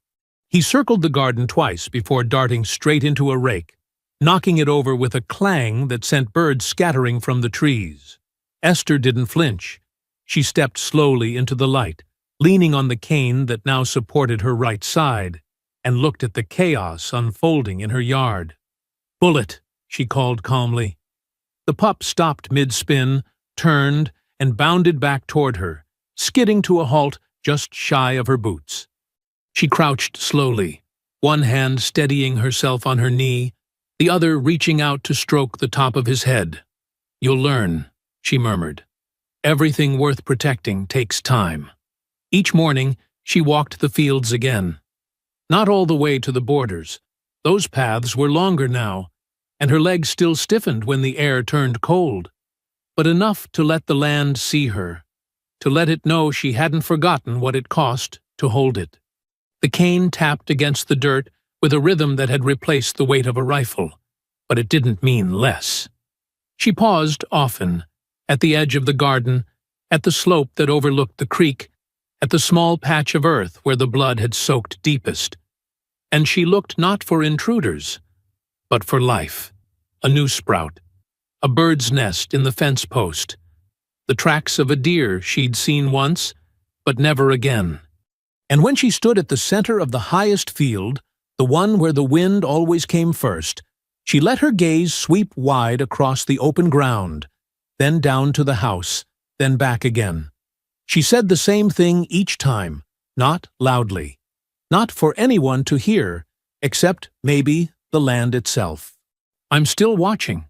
He circled the garden twice before darting straight into a rake, knocking it over with a clang that sent birds scattering from the trees. Esther didn't flinch. She stepped slowly into the light, leaning on the cane that now supported her right side, and looked at the chaos unfolding in her yard. "Bullet," she called calmly. The pup stopped mid-spin, turned, and bounded back toward her, skidding to a halt just shy of her boots. She crouched slowly, one hand steadying herself on her knee, the other reaching out to stroke the top of his head. "You'll learn," she murmured. "Everything worth protecting takes time." Each morning, she walked the fields again. Not all the way to the borders. Those paths were longer now, and her legs still stiffened when the air turned cold. But enough to let the land see her, to let it know she hadn't forgotten what it cost to hold it. The cane tapped against the dirt with a rhythm that had replaced the weight of a rifle, but it didn't mean less. She paused often, at the edge of the garden, at the slope that overlooked the creek, at the small patch of earth where the blood had soaked deepest. And she looked not for intruders, but for life, a new sprout, a bird's nest in the fence post, the tracks of a deer she'd seen once, but never again. And when she stood at the center of the highest field, the one where the wind always came first, she let her gaze sweep wide across the open ground, then down to the house, then back again. She said the same thing each time, not loudly, not for anyone to hear, except maybe the land itself. "I'm still watching."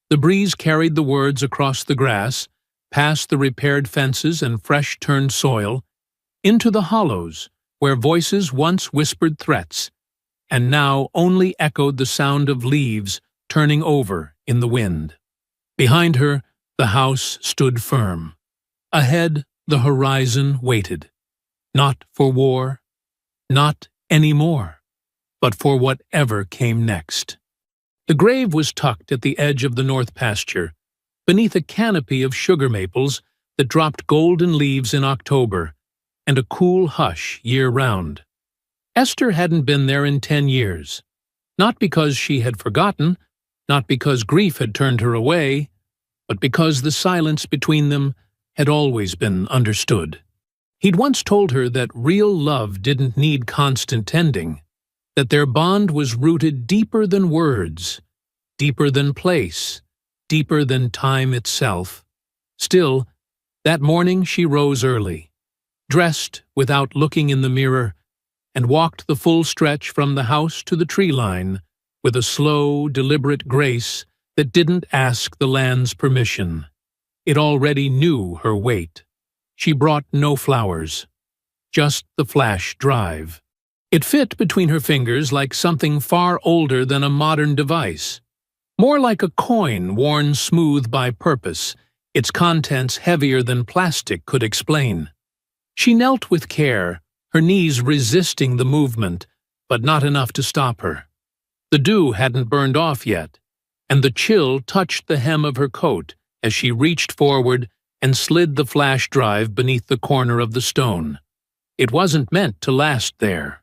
The breeze carried the words across the grass, past the repaired fences and fresh-turned soil, into the hollows where voices once whispered threats, and now only echoed the sound of leaves turning over in the wind. Behind her, the house stood firm. Ahead, the horizon waited. Not for war, not any more, but for whatever came next. The grave was tucked at the edge of the north pasture, beneath a canopy of sugar maples that dropped golden leaves in October, and a cool hush year-round. Esther hadn't been there in 10 years, not because she had forgotten, not because grief had turned her away, but because the silence between them had always been understood. He'd once told her that real love didn't need constant tending, that their bond was rooted deeper than words, deeper than place, deeper than time itself. Still, that morning she rose early, dressed without looking in the mirror, and walked the full stretch from the house to the tree line with a slow, deliberate grace that didn't ask the land's permission. It already knew her weight. She brought no flowers, just the flash drive. It fit between her fingers like something far older than a modern device, more like a coin worn smooth by purpose, its contents heavier than plastic could explain. She knelt with care, her knees resisting the movement, but not enough to stop her. The dew hadn't burned off yet, and the chill touched the hem of her coat as she reached forward and slid the flash drive beneath the corner of the stone. It wasn't meant to last there,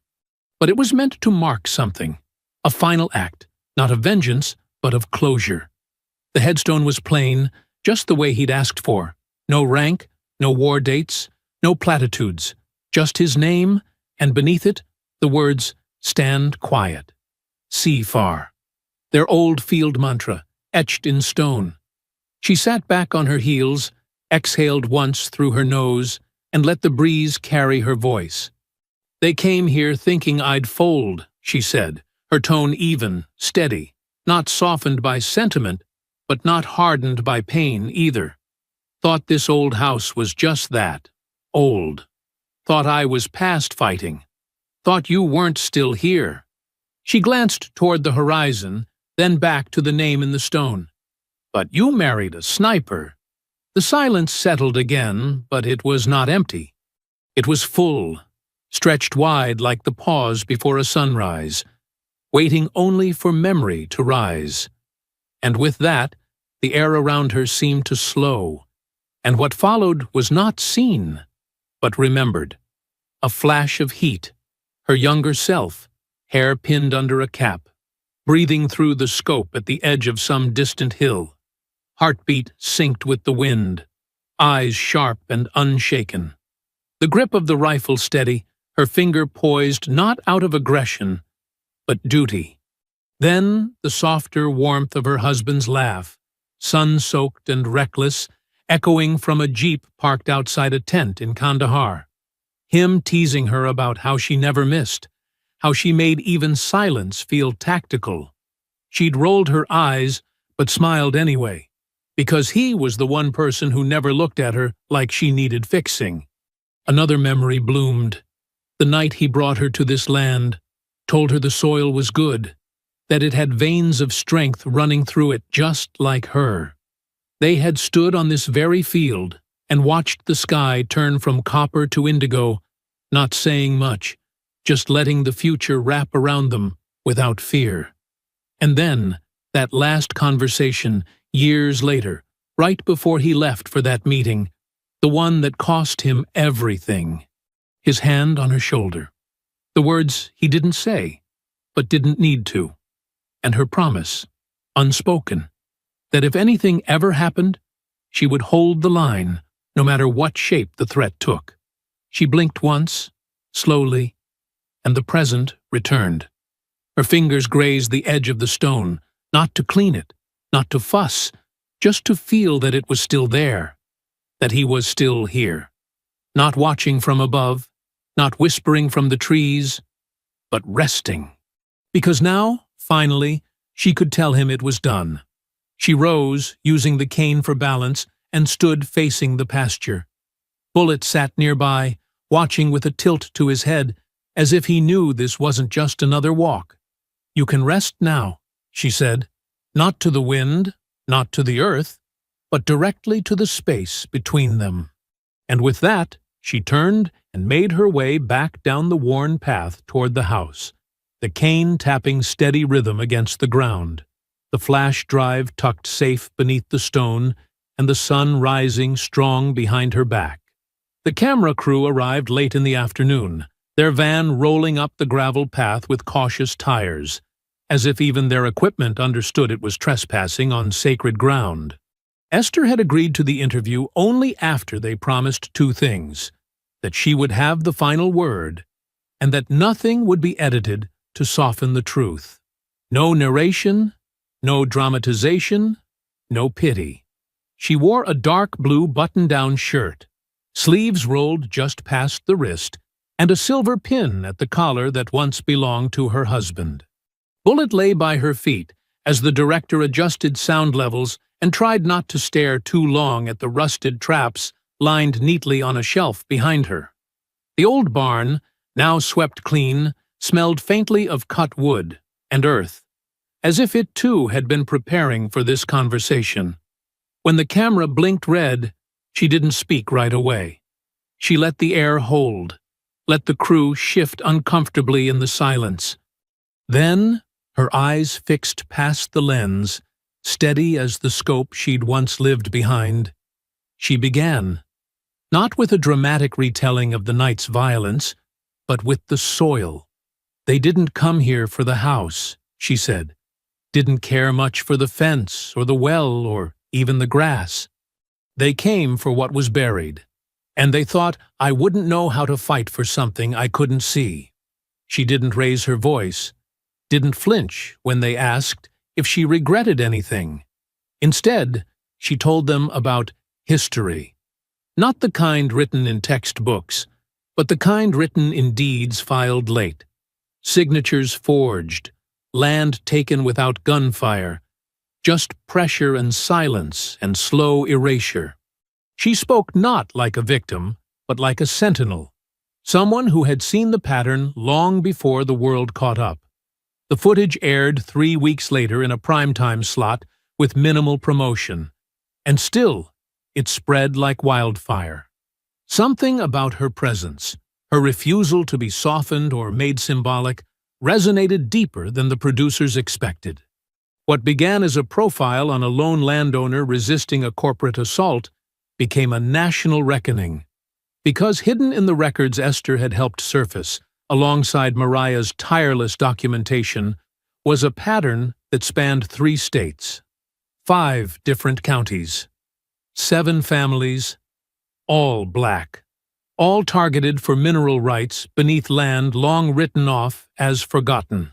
but it was meant to mark something, a final act, not of vengeance, but of closure. The headstone was plain, just the way he'd asked for. No rank, no war dates, no platitudes, just his name, and beneath it, the words, "Stand quiet. See far." Their old field mantra, etched in stone. She sat back on her heels, exhaled once through her nose, and let the breeze carry her voice. "They came here thinking I'd fold," she said, her tone even, steady, not softened by sentiment, but not hardened by pain either. "Thought this old house was just that, old. Thought I was past fighting. Thought you weren't still here." She glanced toward the horizon, then back to the name in the stone. "But you married a sniper." The silence settled again, but it was not empty. It was full, stretched wide like the pause before a sunrise, waiting only for memory to rise. And with that, the air around her seemed to slow, and what followed was not seen, but remembered. A flash of heat, her younger self, hair pinned under a cap, breathing through the scope at the edge of some distant hill. Heartbeat synced with the wind, eyes sharp and unshaken. The grip of the rifle steady, her finger poised not out of aggression, but duty. Then the softer warmth of her husband's laugh, sun-soaked and reckless, echoing from a jeep parked outside a tent in Kandahar. Him teasing her about how she never missed, how she made even silence feel tactical. She'd rolled her eyes, but smiled anyway, because he was the one person who never looked at her like she needed fixing. Another memory bloomed. The night he brought her to this land, told her the soil was good, that it had veins of strength running through it just like her. They had stood on this very field and watched the sky turn from copper to indigo, not saying much, just letting the future wrap around them without fear. And then, that last conversation, years later, right before he left for that meeting, the one that cost him everything. His hand on her shoulder. The words he didn't say, but didn't need to. And her promise, unspoken, that if anything ever happened, she would hold the line, no matter what shape the threat took. She blinked once, slowly, and the present returned. Her fingers grazed the edge of the stone, not to clean it, not to fuss, just to feel that it was still there, that he was still here. Not watching from above, not whispering from the trees, but resting. Because now, finally, she could tell him it was done. She rose, using the cane for balance, and stood facing the pasture. Bullet sat nearby, watching with a tilt to his head, as if he knew this wasn't just another walk. "You can rest now," she said, not to the wind, not to the earth, but directly to the space between them. And with that, she turned and made her way back down the worn path toward the house, the cane tapping steady rhythm against the ground, the flash drive tucked safe beneath the stone, and the sun rising strong behind her back. The camera crew arrived late in the afternoon, their van rolling up the gravel path with cautious tires, as if even their equipment understood it was trespassing on sacred ground. Esther had agreed to the interview only after they promised two things: that she would have the final word, and that nothing would be edited to soften the truth. No narration, no dramatization, no pity. She wore a dark blue button-down shirt, sleeves rolled just past the wrist, and a silver pin at the collar that once belonged to her husband. Bullet lay by her feet as the director adjusted sound levels and tried not to stare too long at the rusted traps lined neatly on a shelf behind her. The old barn, now swept clean, smelled faintly of cut wood and earth, as if it too had been preparing for this conversation. When the camera blinked red, she didn't speak right away. She let the air hold, let the crew shift uncomfortably in the silence. Then, her eyes fixed past the lens, steady as the scope she'd once lived behind, she began, not with a dramatic retelling of the night's violence, but with the soil. They didn't come here for the house, she said. Didn't care much for the fence or the well or even the grass. They came for what was buried, and they thought I wouldn't know how to fight for something I couldn't see. She didn't raise her voice, didn't flinch when they asked if she regretted anything. Instead, she told them about history. Not the kind written in textbooks, but the kind written in deeds filed late. Signatures forged, land taken without gunfire, just pressure and silence and slow erasure. She spoke not like a victim, but like a sentinel, someone who had seen the pattern long before the world caught up. The footage aired 3 weeks later in a primetime slot with minimal promotion, and still, it spread like wildfire. Something about her presence, her refusal to be softened or made symbolic, resonated deeper than the producers expected. What began as a profile on a lone landowner resisting a corporate assault became a national reckoning. Because hidden in the records Esther had helped surface, alongside Mariah's tireless documentation, was a pattern that spanned 3 states, 5 different counties, 7 families, all black, all targeted for mineral rights beneath land long written off as forgotten.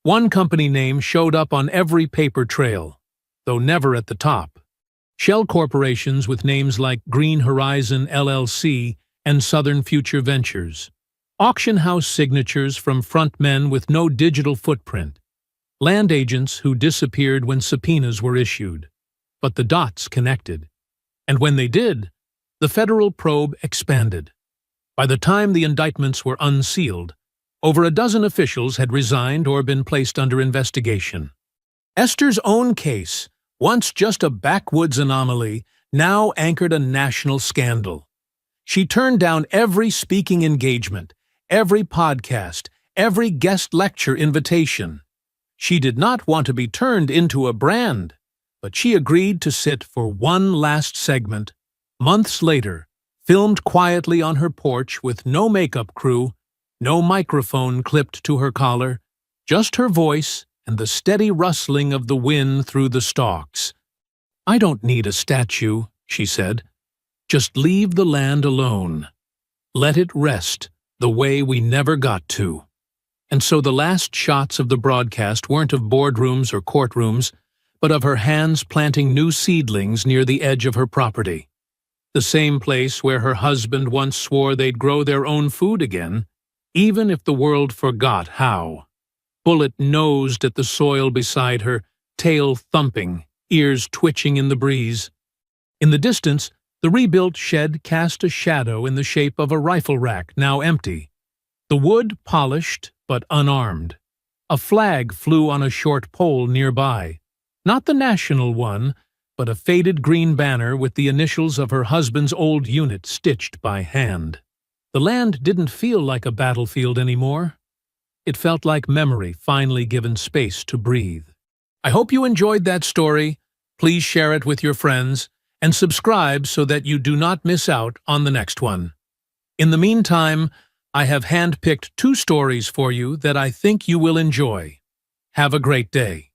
One company name showed up on every paper trail, though never at the top. Shell corporations with names like Green Horizon LLC and Southern Future Ventures. Auction house signatures from frontmen with no digital footprint. Land agents who disappeared when subpoenas were issued. But the dots connected. And when they did, the federal probe expanded. By the time the indictments were unsealed, over a dozen officials had resigned or been placed under investigation. Esther's own case, once just a backwoods anomaly, now anchored a national scandal. She turned down every speaking engagement, every podcast, every guest lecture invitation. She did not want to be turned into a brand, but she agreed to sit for one last segment, months later, filmed quietly on her porch with no makeup crew, no microphone clipped to her collar, just her voice and the steady rustling of the wind through the stalks. "I don't need a statue," she said. "Just leave the land alone. Let it rest the way we never got to." And so the last shots of the broadcast weren't of boardrooms or courtrooms, but of her hands planting new seedlings near the edge of her property. The same place where her husband once swore they'd grow their own food again, even if the world forgot how. Bullet-nosed at the soil beside her, tail thumping, ears twitching in the breeze. In the distance, the rebuilt shed cast a shadow in the shape of a rifle rack, now empty. The wood polished, but unarmed. A flag flew on a short pole nearby. Not the national one, but a faded green banner with the initials of her husband's old unit stitched by hand. The land didn't feel like a battlefield anymore. It felt like memory finally given space to breathe. I hope you enjoyed that story. Please share it with your friends and subscribe so that you do not miss out on the next one. In the meantime, I have handpicked 2 stories for you that I think you will enjoy. Have a great day.